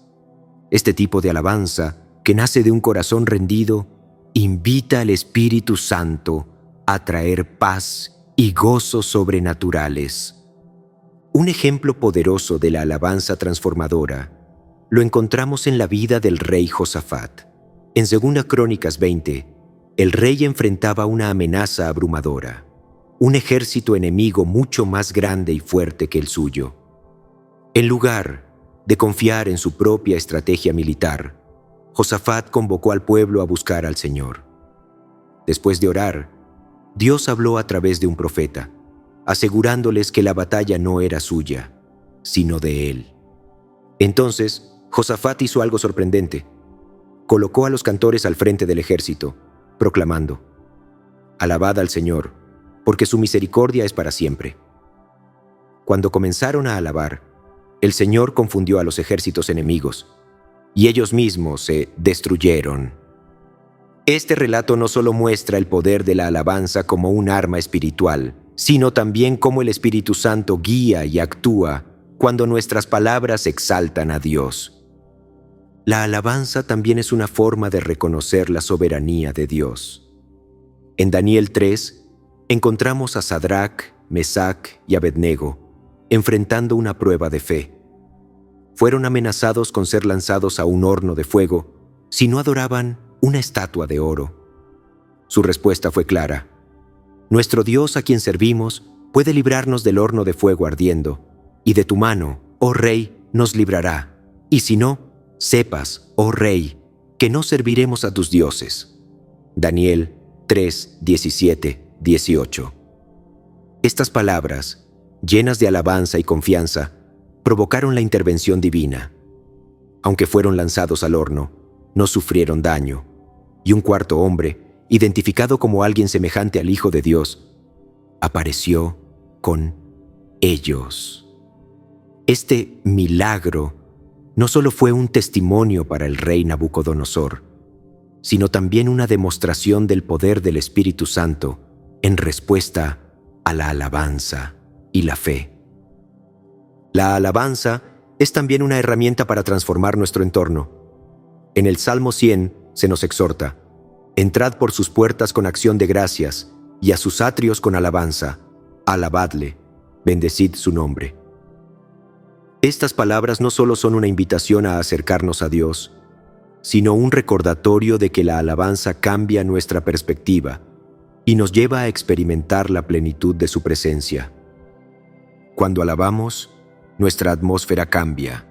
Este tipo de alabanza, que nace de un corazón rendido, invita al Espíritu Santo a traer paz y gozo sobrenaturales. Un ejemplo poderoso de la alabanza transformadora lo encontramos en la vida del rey Josafat. En 2 Crónicas 20, el rey enfrentaba una amenaza abrumadora, un ejército enemigo mucho más grande y fuerte que el suyo. En lugar de confiar en su propia estrategia militar, Josafat convocó al pueblo a buscar al Señor. Después de orar, Dios habló a través de un profeta, asegurándoles que la batalla no era suya, sino de él. Entonces, Josafat hizo algo sorprendente. Colocó a los cantores al frente del ejército, proclamando: «Alabad al Señor, porque su misericordia es para siempre». Cuando comenzaron a alabar, el Señor confundió a los ejércitos enemigos, y ellos mismos se destruyeron. Este relato no solo muestra el poder de la alabanza como un arma espiritual, sino también cómo el Espíritu Santo guía y actúa cuando nuestras palabras exaltan a Dios. La alabanza también es una forma de reconocer la soberanía de Dios. En Daniel 3 encontramos a Sadrac, Mesac y Abednego enfrentando una prueba de fe. Fueron amenazados con ser lanzados a un horno de fuego si no adoraban una estatua de oro. Su respuesta fue clara: «Nuestro Dios, a quien servimos, puede librarnos del horno de fuego ardiendo, y de tu mano, oh Rey, nos librará. Y si no, sepas, oh Rey, que no serviremos a tus dioses». Daniel 3, 17, 18. Estas palabras, llenas de alabanza y confianza, provocaron la intervención divina. Aunque fueron lanzados al horno, no sufrieron daño, y un cuarto hombre, identificado como alguien semejante al Hijo de Dios, apareció con ellos. Este milagro no solo fue un testimonio para el rey Nabucodonosor, sino también una demostración del poder del Espíritu Santo en respuesta a la alabanza y la fe. La alabanza es también una herramienta para transformar nuestro entorno. En el Salmo 100 se nos exhorta: «Entrad por sus puertas con acción de gracias, y a sus atrios con alabanza. Alabadle, bendecid su nombre». Estas palabras no solo son una invitación a acercarnos a Dios, sino un recordatorio de que la alabanza cambia nuestra perspectiva y nos lleva a experimentar la plenitud de su presencia. Cuando alabamos, nuestra atmósfera cambia,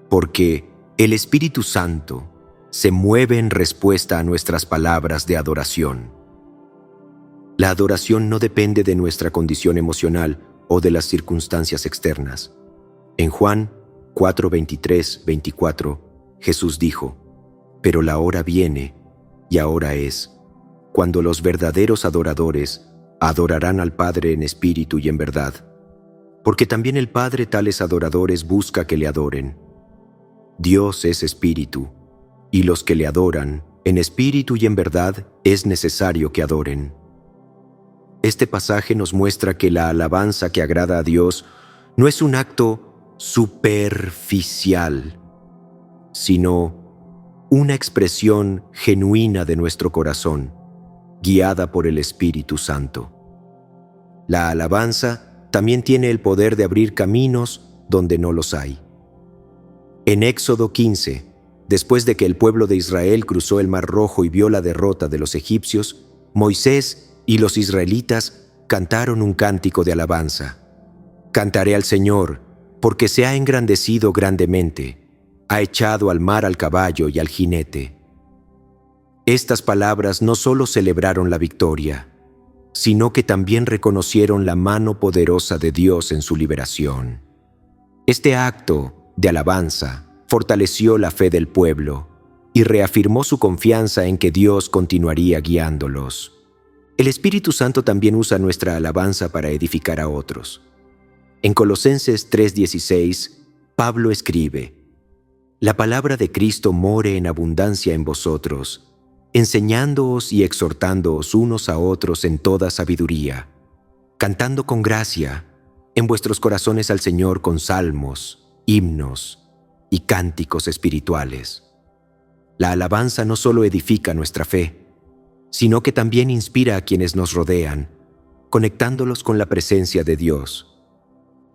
porque el Espíritu Santo se mueve en respuesta a nuestras palabras de adoración. La adoración no depende de nuestra condición emocional o de las circunstancias externas. En Juan 4, 23, 24, Jesús dijo: «Pero la hora viene, y ahora es, cuando los verdaderos adoradores adorarán al Padre en espíritu y en verdad, porque también el Padre tales adoradores busca que le adoren. Dios es espíritu, y los que le adoran, en espíritu y en verdad, es necesario que adoren». Este pasaje nos muestra que la alabanza que agrada a Dios no es un acto superficial, sino una expresión genuina de nuestro corazón, guiada por el Espíritu Santo. La alabanza también tiene el poder de abrir caminos donde no los hay. En Éxodo 15, Después de que el pueblo de Israel cruzó el Mar Rojo y vio la derrota de los egipcios, Moisés y los israelitas cantaron un cántico de alabanza. Cantaré al Señor, porque se ha engrandecido grandemente, ha echado al mar al caballo y al jinete. Estas palabras no solo celebraron la victoria, sino que también reconocieron la mano poderosa de Dios en su liberación. Este acto de alabanza fortaleció la fe del pueblo y reafirmó su confianza en que Dios continuaría guiándolos. El Espíritu Santo también usa nuestra alabanza para edificar a otros. En Colosenses 3:16, Pablo escribe: «La palabra de Cristo more en abundancia en vosotros, enseñándoos y exhortándoos unos a otros en toda sabiduría, cantando con gracia en vuestros corazones al Señor con salmos, himnos y cánticos espirituales». La alabanza no solo edifica nuestra fe, sino que también inspira a quienes nos rodean, conectándolos con la presencia de Dios.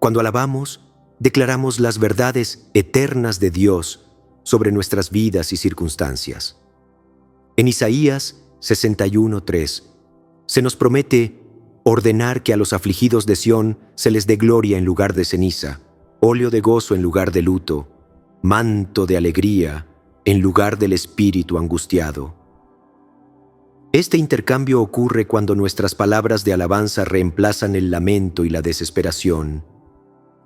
Cuando alabamos, declaramos las verdades eternas de Dios sobre nuestras vidas y circunstancias. En Isaías 61:3 se nos promete ordenar que a los afligidos de Sión se les dé gloria en lugar de ceniza, óleo de gozo en lugar de luto, manto de alegría en lugar del espíritu angustiado. Este intercambio ocurre cuando nuestras palabras de alabanza reemplazan el lamento y la desesperación,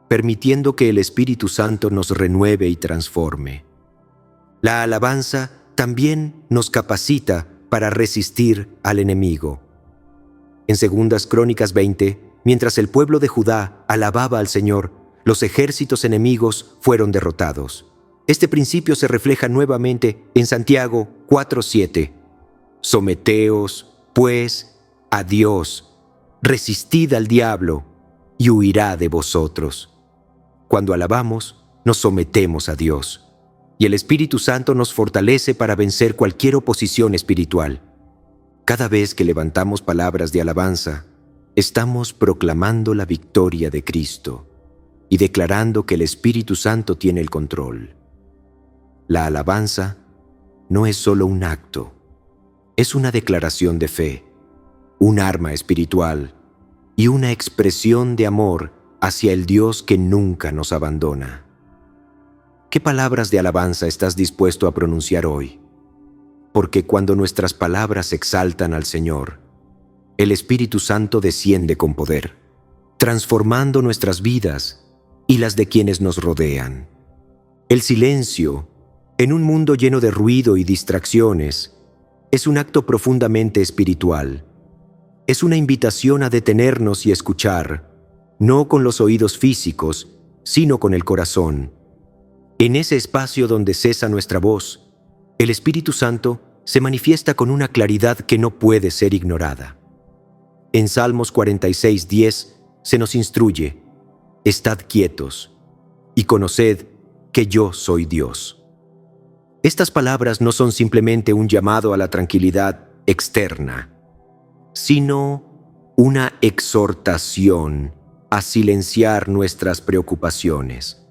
permitiendo que el Espíritu Santo nos renueve y transforme. La alabanza también nos capacita para resistir al enemigo. En 2 Crónicas 20, mientras el pueblo de Judá alababa al Señor, los ejércitos enemigos fueron derrotados. Este principio se refleja nuevamente en Santiago 4:7. Someteos, pues, a Dios, resistid al diablo, y huirá de vosotros. Cuando alabamos, nos sometemos a Dios, y el Espíritu Santo nos fortalece para vencer cualquier oposición espiritual. Cada vez que levantamos palabras de alabanza, estamos proclamando la victoria de Cristo y declarando que el Espíritu Santo tiene el control. La alabanza no es solo un acto, es una declaración de fe, un arma espiritual y una expresión de amor hacia el Dios que nunca nos abandona. ¿Qué palabras de alabanza estás dispuesto a pronunciar hoy? Porque cuando nuestras palabras exaltan al Señor, el Espíritu Santo desciende con poder, transformando nuestras vidas y las de quienes nos rodean. El silencio, en un mundo lleno de ruido y distracciones, es un acto profundamente espiritual. Es una invitación a detenernos y escuchar, no con los oídos físicos, sino con el corazón. En ese espacio donde cesa nuestra voz, el Espíritu Santo se manifiesta con una claridad que no puede ser ignorada. En Salmos 46:10 se nos instruye: «Estad quietos y conoced que yo soy Dios». Estas palabras no son simplemente un llamado a la tranquilidad externa, sino una exhortación a silenciar nuestras preocupaciones,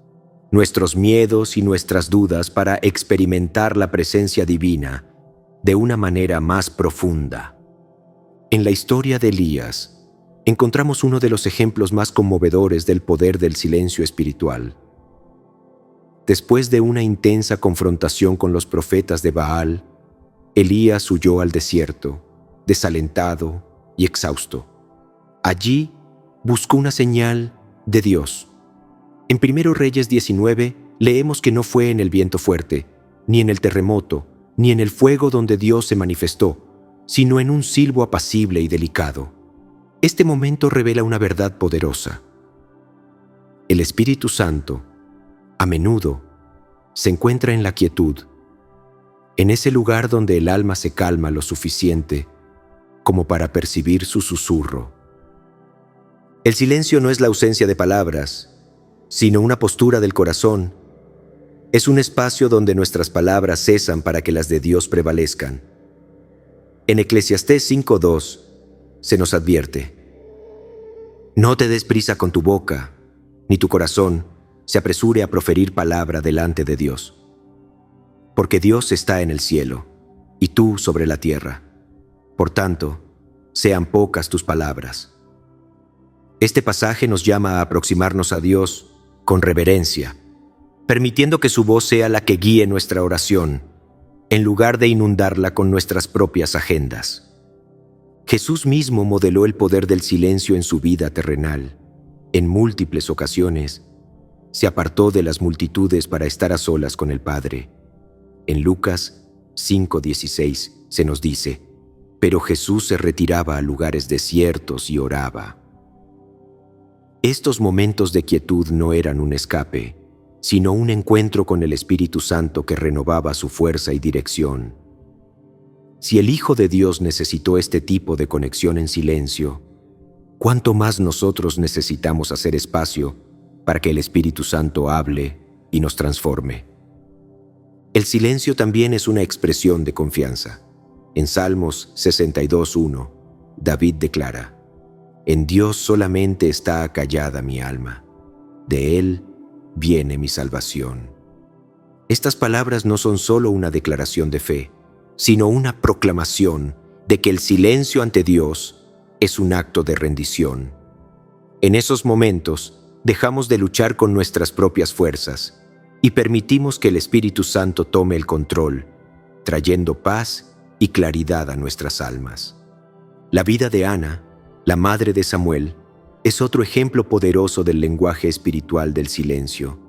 nuestros miedos y nuestras dudas para experimentar la presencia divina de una manera más profunda. En la historia de Elías, encontramos uno de los ejemplos más conmovedores del poder del silencio espiritual. Después de una intensa confrontación con los profetas de Baal, Elías huyó al desierto, desalentado y exhausto. Allí buscó una señal de Dios. En 1 Reyes 19 leemos que no fue en el viento fuerte, ni en el terremoto, ni en el fuego donde Dios se manifestó, sino en un silbo apacible y delicado. Este momento revela una verdad poderosa. El Espíritu Santo, a menudo, se encuentra en la quietud, en ese lugar donde el alma se calma lo suficiente como para percibir su susurro. El silencio no es la ausencia de palabras, sino una postura del corazón. Es un espacio donde nuestras palabras cesan para que las de Dios prevalezcan. En Eclesiastés 5:2 se nos advierte: «No te des prisa con tu boca, ni tu corazón se apresure a proferir palabra delante de Dios». porque Dios está en el cielo, y tú sobre la tierra. Por tanto, sean pocas tus palabras. Este pasaje nos llama a aproximarnos a Dios con reverencia, permitiendo que su voz sea la que guíe nuestra oración, en lugar de inundarla con nuestras propias agendas. Jesús mismo modeló el poder del silencio en su vida terrenal. En múltiples ocasiones, se apartó de las multitudes para estar a solas con el Padre. En Lucas 5:16 se nos dice: pero Jesús se retiraba a lugares desiertos y oraba. Estos momentos de quietud no eran un escape, sino un encuentro con el Espíritu Santo que renovaba su fuerza y dirección. Si el Hijo de Dios necesitó este tipo de conexión en silencio, ¿cuánto más nosotros necesitamos hacer espacio para que el Espíritu Santo hable y nos transforme? El silencio también es una expresión de confianza. En Salmos 62:1, David declara: en Dios solamente está acallada mi alma, de Él viene mi salvación. Estas palabras no son solo una declaración de fe, sino una proclamación de que el silencio ante Dios es un acto de rendición. En esos momentos, dejamos de luchar con nuestras propias fuerzas y permitimos que el Espíritu Santo tome el control, trayendo paz y claridad a nuestras almas. La vida de Ana, la madre de Samuel, es otro ejemplo poderoso del lenguaje espiritual del silencio.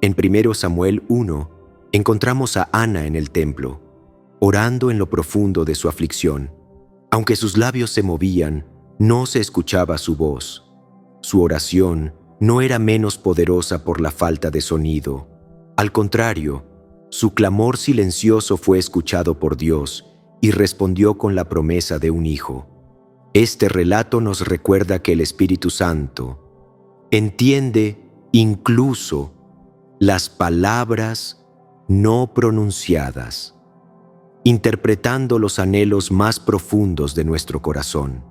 En 1 Samuel 1, encontramos a Ana en el templo, orando en lo profundo de su aflicción. Aunque sus labios se movían, no se escuchaba su voz. Su oración no era menos poderosa por la falta de sonido. Al contrario, su clamor silencioso fue escuchado por Dios y respondió con la promesa de un hijo. Este relato nos recuerda que el Espíritu Santo entiende incluso las palabras no pronunciadas, interpretando los anhelos más profundos de nuestro corazón.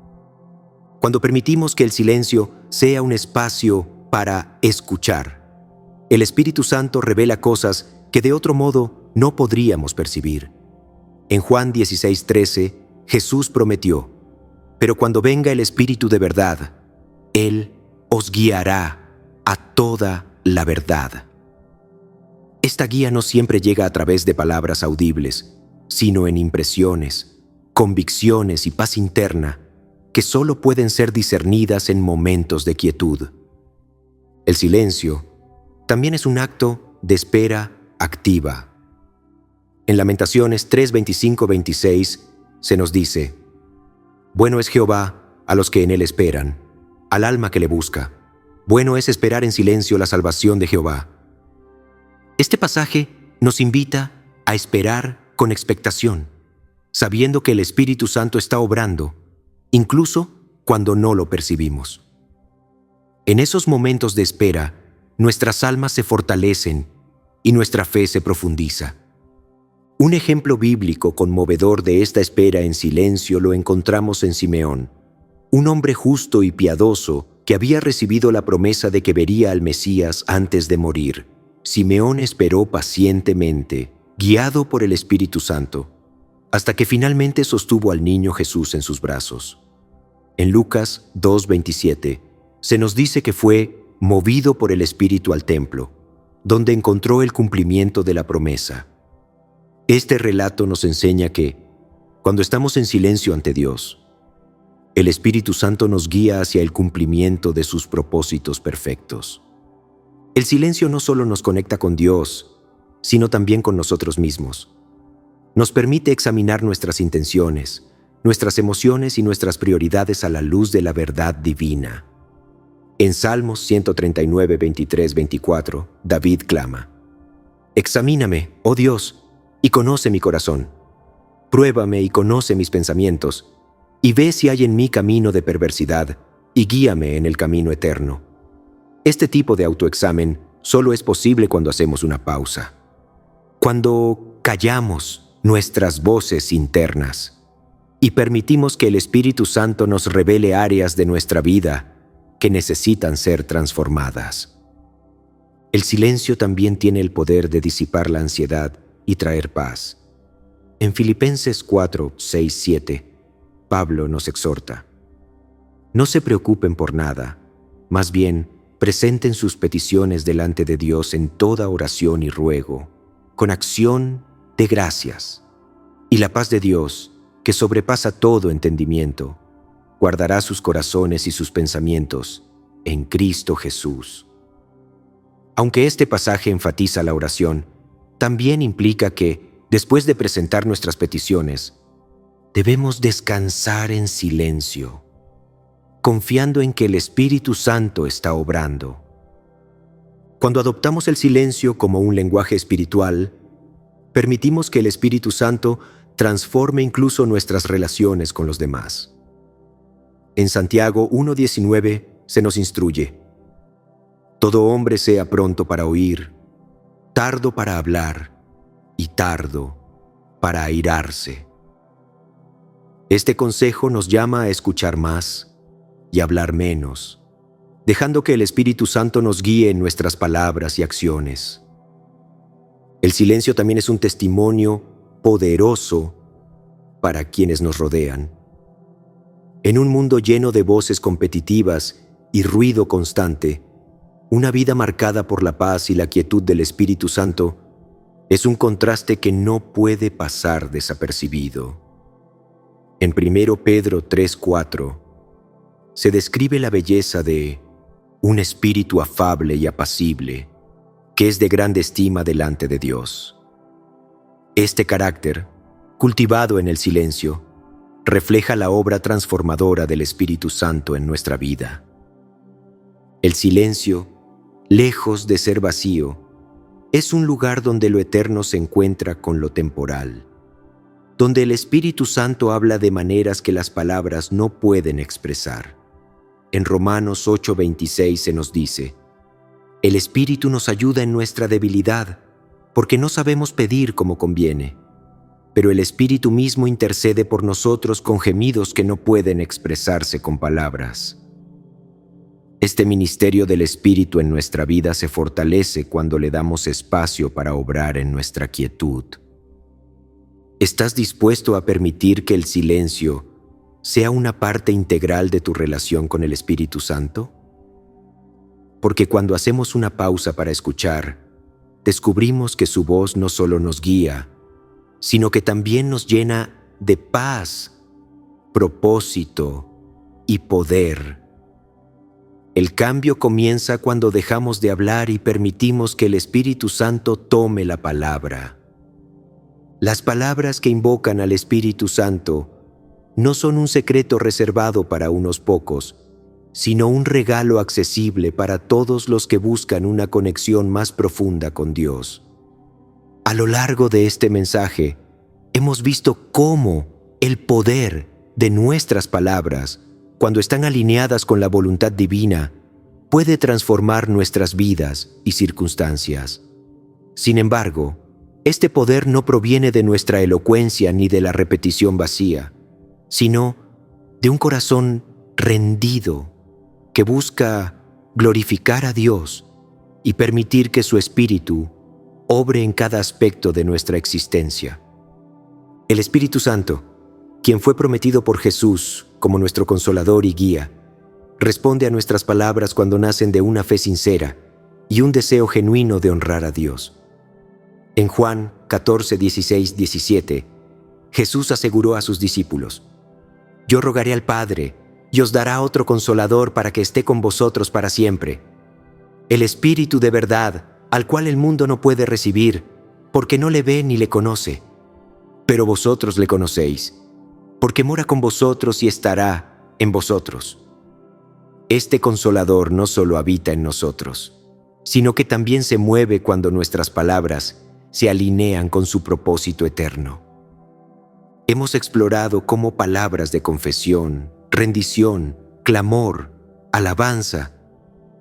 Cuando permitimos que el silencio sea un espacio para escuchar, el Espíritu Santo revela cosas que de otro modo no podríamos percibir. En Juan 16:13, Jesús prometió: pero cuando venga el Espíritu de verdad, Él os guiará a toda la verdad. Esta guía no siempre llega a través de palabras audibles, sino en impresiones, convicciones y paz interna que solo pueden ser discernidas en momentos de quietud. El silencio también es un acto de espera activa. En Lamentaciones 3:25-26 se nos dice: bueno es Jehová a los que en Él esperan, al alma que le busca. Bueno es esperar en silencio la salvación de Jehová. Este pasaje nos invita a esperar con expectación, sabiendo que el Espíritu Santo está obrando, incluso cuando no lo percibimos. En esos momentos de espera, nuestras almas se fortalecen y nuestra fe se profundiza. Un ejemplo bíblico conmovedor de esta espera en silencio lo encontramos en Simeón, un hombre justo y piadoso que había recibido la promesa de que vería al Mesías antes de morir. Simeón esperó pacientemente, guiado por el Espíritu Santo, hasta que finalmente sostuvo al niño Jesús en sus brazos. En Lucas 2:27 se nos dice que fue movido por el Espíritu al templo, donde encontró el cumplimiento de la promesa. Este relato nos enseña que, cuando estamos en silencio ante Dios, el Espíritu Santo nos guía hacia el cumplimiento de sus propósitos perfectos. El silencio no solo nos conecta con Dios, sino también con nosotros mismos. Nos permite examinar nuestras intenciones, nuestras emociones y nuestras prioridades a la luz de la verdad divina. En Salmos 139, 23, 24, David clama: examíname, oh Dios, y conoce mi corazón. Pruébame y conoce mis pensamientos, y ve si hay en mí camino de perversidad, y guíame en el camino eterno. Este tipo de autoexamen solo es posible cuando hacemos una pausa, cuando callamos nuestras voces internas y permitimos que el Espíritu Santo nos revele áreas de nuestra vida que necesitan ser transformadas. El silencio también tiene el poder de disipar la ansiedad y traer paz. En Filipenses 4, 6, 7, Pablo nos exhorta: no se preocupen por nada, más bien presenten sus peticiones delante de Dios en toda oración y ruego, con acción de gracias. Y la paz de Dios, que sobrepasa todo entendimiento, guardará sus corazones y sus pensamientos en Cristo Jesús. Aunque este pasaje enfatiza la oración, también implica que, después de presentar nuestras peticiones, debemos descansar en silencio, confiando en que el Espíritu Santo está obrando. Cuando adoptamos el silencio como un lenguaje espiritual, permitimos que el Espíritu Santo transforme incluso nuestras relaciones con los demás. En Santiago 1:19 se nos instruye: todo hombre sea pronto para oír, tardo para hablar y tardo para airarse. Este consejo nos llama a escuchar más y hablar menos, dejando que el Espíritu Santo nos guíe en nuestras palabras y acciones. El silencio también es un testimonio poderoso para quienes nos rodean. En un mundo lleno de voces competitivas y ruido constante, una vida marcada por la paz y la quietud del Espíritu Santo es un contraste que no puede pasar desapercibido. En 1 Pedro 3:4 se describe la belleza de un espíritu afable y apacible, que es de grande estima delante de Dios. Este carácter, cultivado en el silencio, refleja la obra transformadora del Espíritu Santo en nuestra vida. El silencio, lejos de ser vacío, es un lugar donde lo eterno se encuentra con lo temporal, donde el Espíritu Santo habla de maneras que las palabras no pueden expresar. En Romanos 8:26 se nos dice: el Espíritu nos ayuda en nuestra debilidad, porque no sabemos pedir como conviene, pero el Espíritu mismo intercede por nosotros con gemidos que no pueden expresarse con palabras. Este ministerio del Espíritu en nuestra vida se fortalece cuando le damos espacio para obrar en nuestra quietud. ¿Estás dispuesto a permitir que el silencio sea una parte integral de tu relación con el Espíritu Santo? Porque cuando hacemos una pausa para escuchar, descubrimos que su voz no solo nos guía, sino que también nos llena de paz, propósito y poder. El cambio comienza cuando dejamos de hablar y permitimos que el Espíritu Santo tome la palabra. Las palabras que invocan al Espíritu Santo no son un secreto reservado para unos pocos, sino un regalo accesible para todos los que buscan una conexión más profunda con Dios. A lo largo de este mensaje, hemos visto cómo el poder de nuestras palabras, cuando están alineadas con la voluntad divina, puede transformar nuestras vidas y circunstancias. Sin embargo, este poder no proviene de nuestra elocuencia ni de la repetición vacía, sino de un corazón rendido que busca glorificar a Dios y permitir que su Espíritu obre en cada aspecto de nuestra existencia. El Espíritu Santo, quien fue prometido por Jesús como nuestro consolador y guía, responde a nuestras palabras cuando nacen de una fe sincera y un deseo genuino de honrar a Dios. En Juan 14, 16, 17, Jesús aseguró a sus discípulos: yo rogaré al Padre y os dará otro consolador para que esté con vosotros para siempre, el Espíritu de verdad, al cual el mundo no puede recibir, porque no le ve ni le conoce. Pero vosotros le conocéis, porque mora con vosotros y estará en vosotros. Este Consolador no solo habita en nosotros, sino que también se mueve cuando nuestras palabras se alinean con su propósito eterno. Hemos explorado cómo palabras de confesión, rendición, clamor, alabanza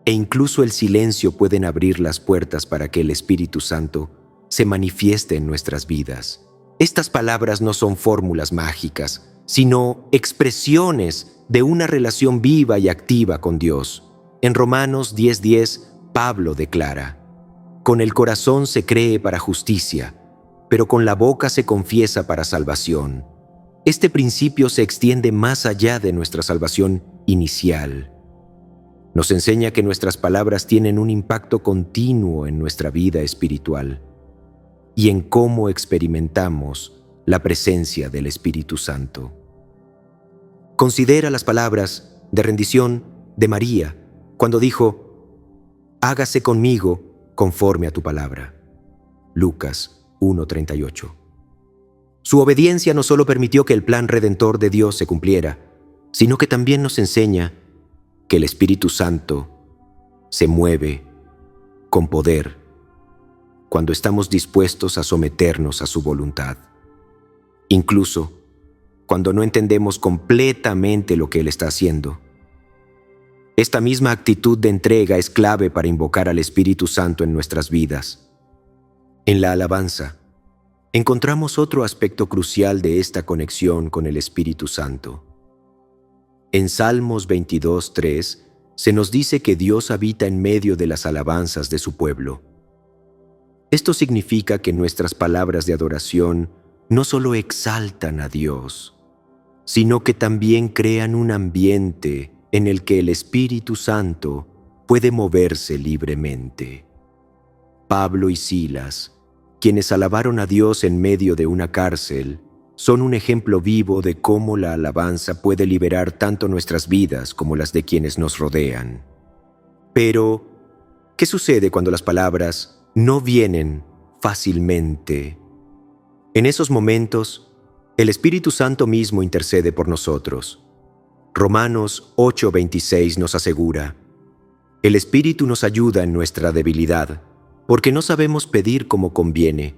e incluso el silencio pueden abrir las puertas para que el Espíritu Santo se manifieste en nuestras vidas. Estas palabras no son fórmulas mágicas, sino expresiones de una relación viva y activa con Dios. En Romanos 10:10, Pablo declara: con el corazón se cree para justicia, pero con la boca se confiesa para salvación. Este principio se extiende más allá de nuestra salvación inicial. Nos enseña que nuestras palabras tienen un impacto continuo en nuestra vida espiritual y en cómo experimentamos la presencia del Espíritu Santo. Considera las palabras de rendición de María cuando dijo: «Hágase conmigo conforme a tu palabra». Lucas 1:38. Su obediencia no solo permitió que el plan redentor de Dios se cumpliera, sino que también nos enseña que el Espíritu Santo se mueve con poder cuando estamos dispuestos a someternos a su voluntad, incluso cuando no entendemos completamente lo que Él está haciendo. Esta misma actitud de entrega es clave para invocar al Espíritu Santo en nuestras vidas. En la alabanza, encontramos otro aspecto crucial de esta conexión con el Espíritu Santo. En Salmos 22:3 se nos dice que Dios habita en medio de las alabanzas de su pueblo. Esto significa que nuestras palabras de adoración no solo exaltan a Dios, sino que también crean un ambiente en el que el Espíritu Santo puede moverse libremente. Pablo y Silas, quienes alabaron a Dios en medio de una cárcel, son un ejemplo vivo de cómo la alabanza puede liberar tanto nuestras vidas como las de quienes nos rodean. Pero, ¿qué sucede cuando las palabras no vienen fácilmente? En esos momentos, el Espíritu Santo mismo intercede por nosotros. Romanos 8:26 nos asegura: «El Espíritu nos ayuda en nuestra debilidad, porque no sabemos pedir como conviene,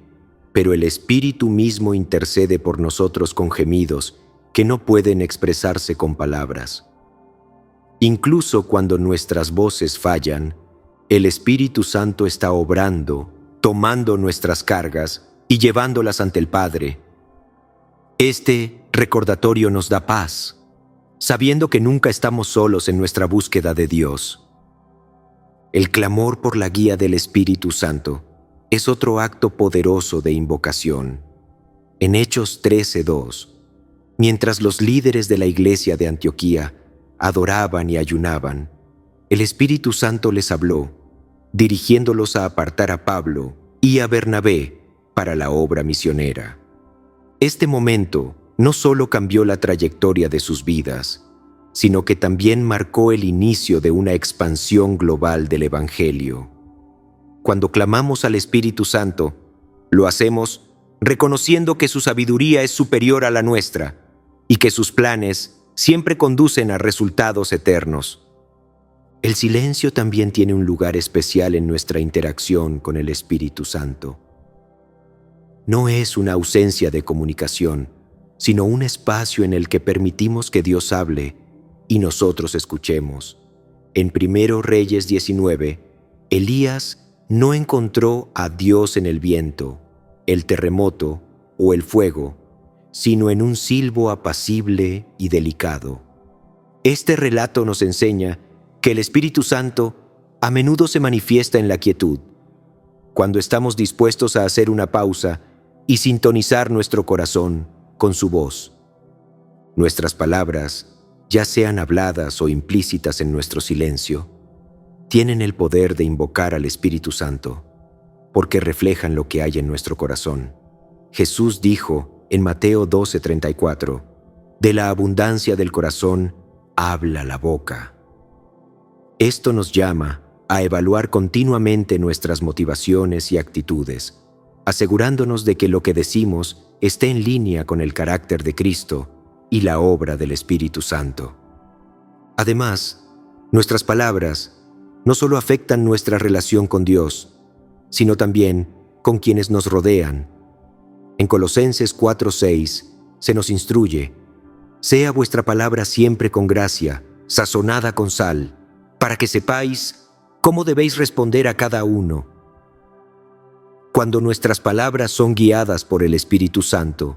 pero el Espíritu mismo intercede por nosotros con gemidos que no pueden expresarse con palabras». Incluso cuando nuestras voces fallan, el Espíritu Santo está obrando, tomando nuestras cargas y llevándolas ante el Padre. Este recordatorio nos da paz, sabiendo que nunca estamos solos en nuestra búsqueda de Dios. El clamor por la guía del Espíritu Santo es otro acto poderoso de invocación. En Hechos 13:2, mientras los líderes de la iglesia de Antioquía adoraban y ayunaban, el Espíritu Santo les habló, dirigiéndolos a apartar a Pablo y a Bernabé para la obra misionera. Este momento no solo cambió la trayectoria de sus vidas, sino que también marcó el inicio de una expansión global del Evangelio. Cuando clamamos al Espíritu Santo, lo hacemos reconociendo que su sabiduría es superior a la nuestra y que sus planes siempre conducen a resultados eternos. El silencio también tiene un lugar especial en nuestra interacción con el Espíritu Santo. No es una ausencia de comunicación, sino un espacio en el que permitimos que Dios hable y nosotros escuchemos. En 1 Reyes 19, Elías no encontró a Dios en el viento, el terremoto o el fuego, sino en un silbo apacible y delicado. Este relato nos enseña que el Espíritu Santo a menudo se manifiesta en la quietud, cuando estamos dispuestos a hacer una pausa y sintonizar nuestro corazón con su voz. Nuestras palabras, ya sean habladas o implícitas en nuestro silencio, tienen el poder de invocar al Espíritu Santo, porque reflejan lo que hay en nuestro corazón. Jesús dijo en Mateo 12:34, «De la abundancia del corazón habla la boca». Esto nos llama a evaluar continuamente nuestras motivaciones y actitudes, asegurándonos de que lo que decimos esté en línea con el carácter de Cristo y la obra del Espíritu Santo. Además, nuestras palabras no solo afectan nuestra relación con Dios, sino también con quienes nos rodean. En Colosenses 4:6 se nos instruye: «Sea vuestra palabra siempre con gracia, sazonada con sal, para que sepáis cómo debéis responder a cada uno». Cuando nuestras palabras son guiadas por el Espíritu Santo,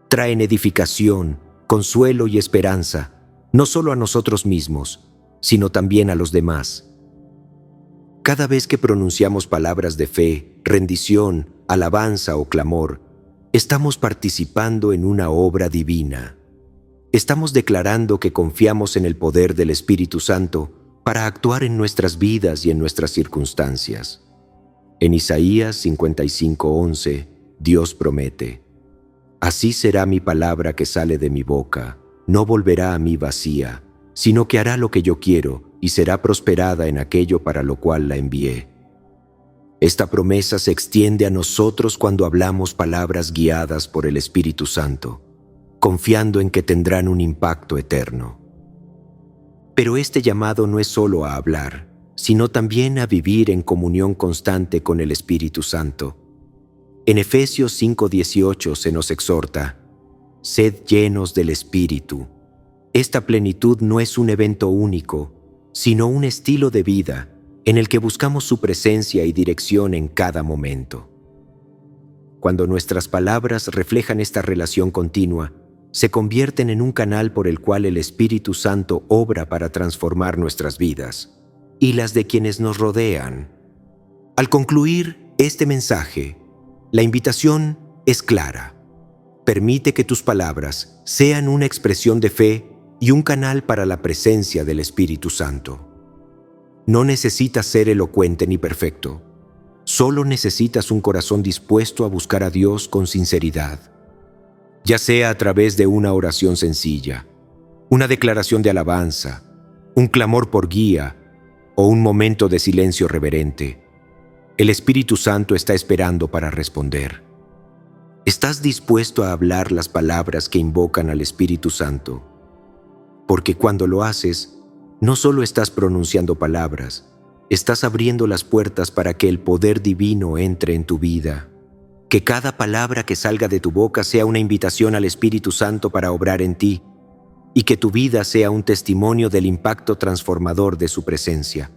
traen edificación, consuelo y esperanza, no solo a nosotros mismos, sino también a los demás. Cada vez que pronunciamos palabras de fe, rendición alabanza o clamor, estamos participando en una obra divina. Estamos declarando que confiamos en el poder del Espíritu Santo para actuar en nuestras vidas y en nuestras circunstancias. En Isaías 55:11, Dios promete: «Así será mi palabra que sale de mi boca, no volverá a mí vacía, sino que hará lo que yo quiero y será prosperada en aquello para lo cual la envié». Esta promesa se extiende a nosotros cuando hablamos palabras guiadas por el Espíritu Santo, confiando en que tendrán un impacto eterno. Pero este llamado no es solo a hablar, sino también a vivir en comunión constante con el Espíritu Santo. En Efesios 5:18 se nos exhorta: «Sed llenos del Espíritu». Esta plenitud no es un evento único, sino un estilo de vida en el que buscamos su presencia y dirección en cada momento. Cuando nuestras palabras reflejan esta relación continua, se convierten en un canal por el cual el Espíritu Santo obra para transformar nuestras vidas y las de quienes nos rodean. Al concluir este mensaje, la invitación es clara. Permite que tus palabras sean una expresión de fe y un canal para la presencia del Espíritu Santo. No necesitas ser elocuente ni perfecto. Solo necesitas un corazón dispuesto a buscar a Dios con sinceridad, ya sea a través de una oración sencilla, una declaración de alabanza, un clamor por guía o un momento de silencio reverente. El Espíritu Santo está esperando para responder. ¿Estás dispuesto a hablar las palabras que invocan al Espíritu Santo? Porque cuando lo haces, no solo estás pronunciando palabras, estás abriendo las puertas para que el poder divino entre en tu vida. Que cada palabra que salga de tu boca sea una invitación al Espíritu Santo para obrar en ti, y que tu vida sea un testimonio del impacto transformador de su presencia.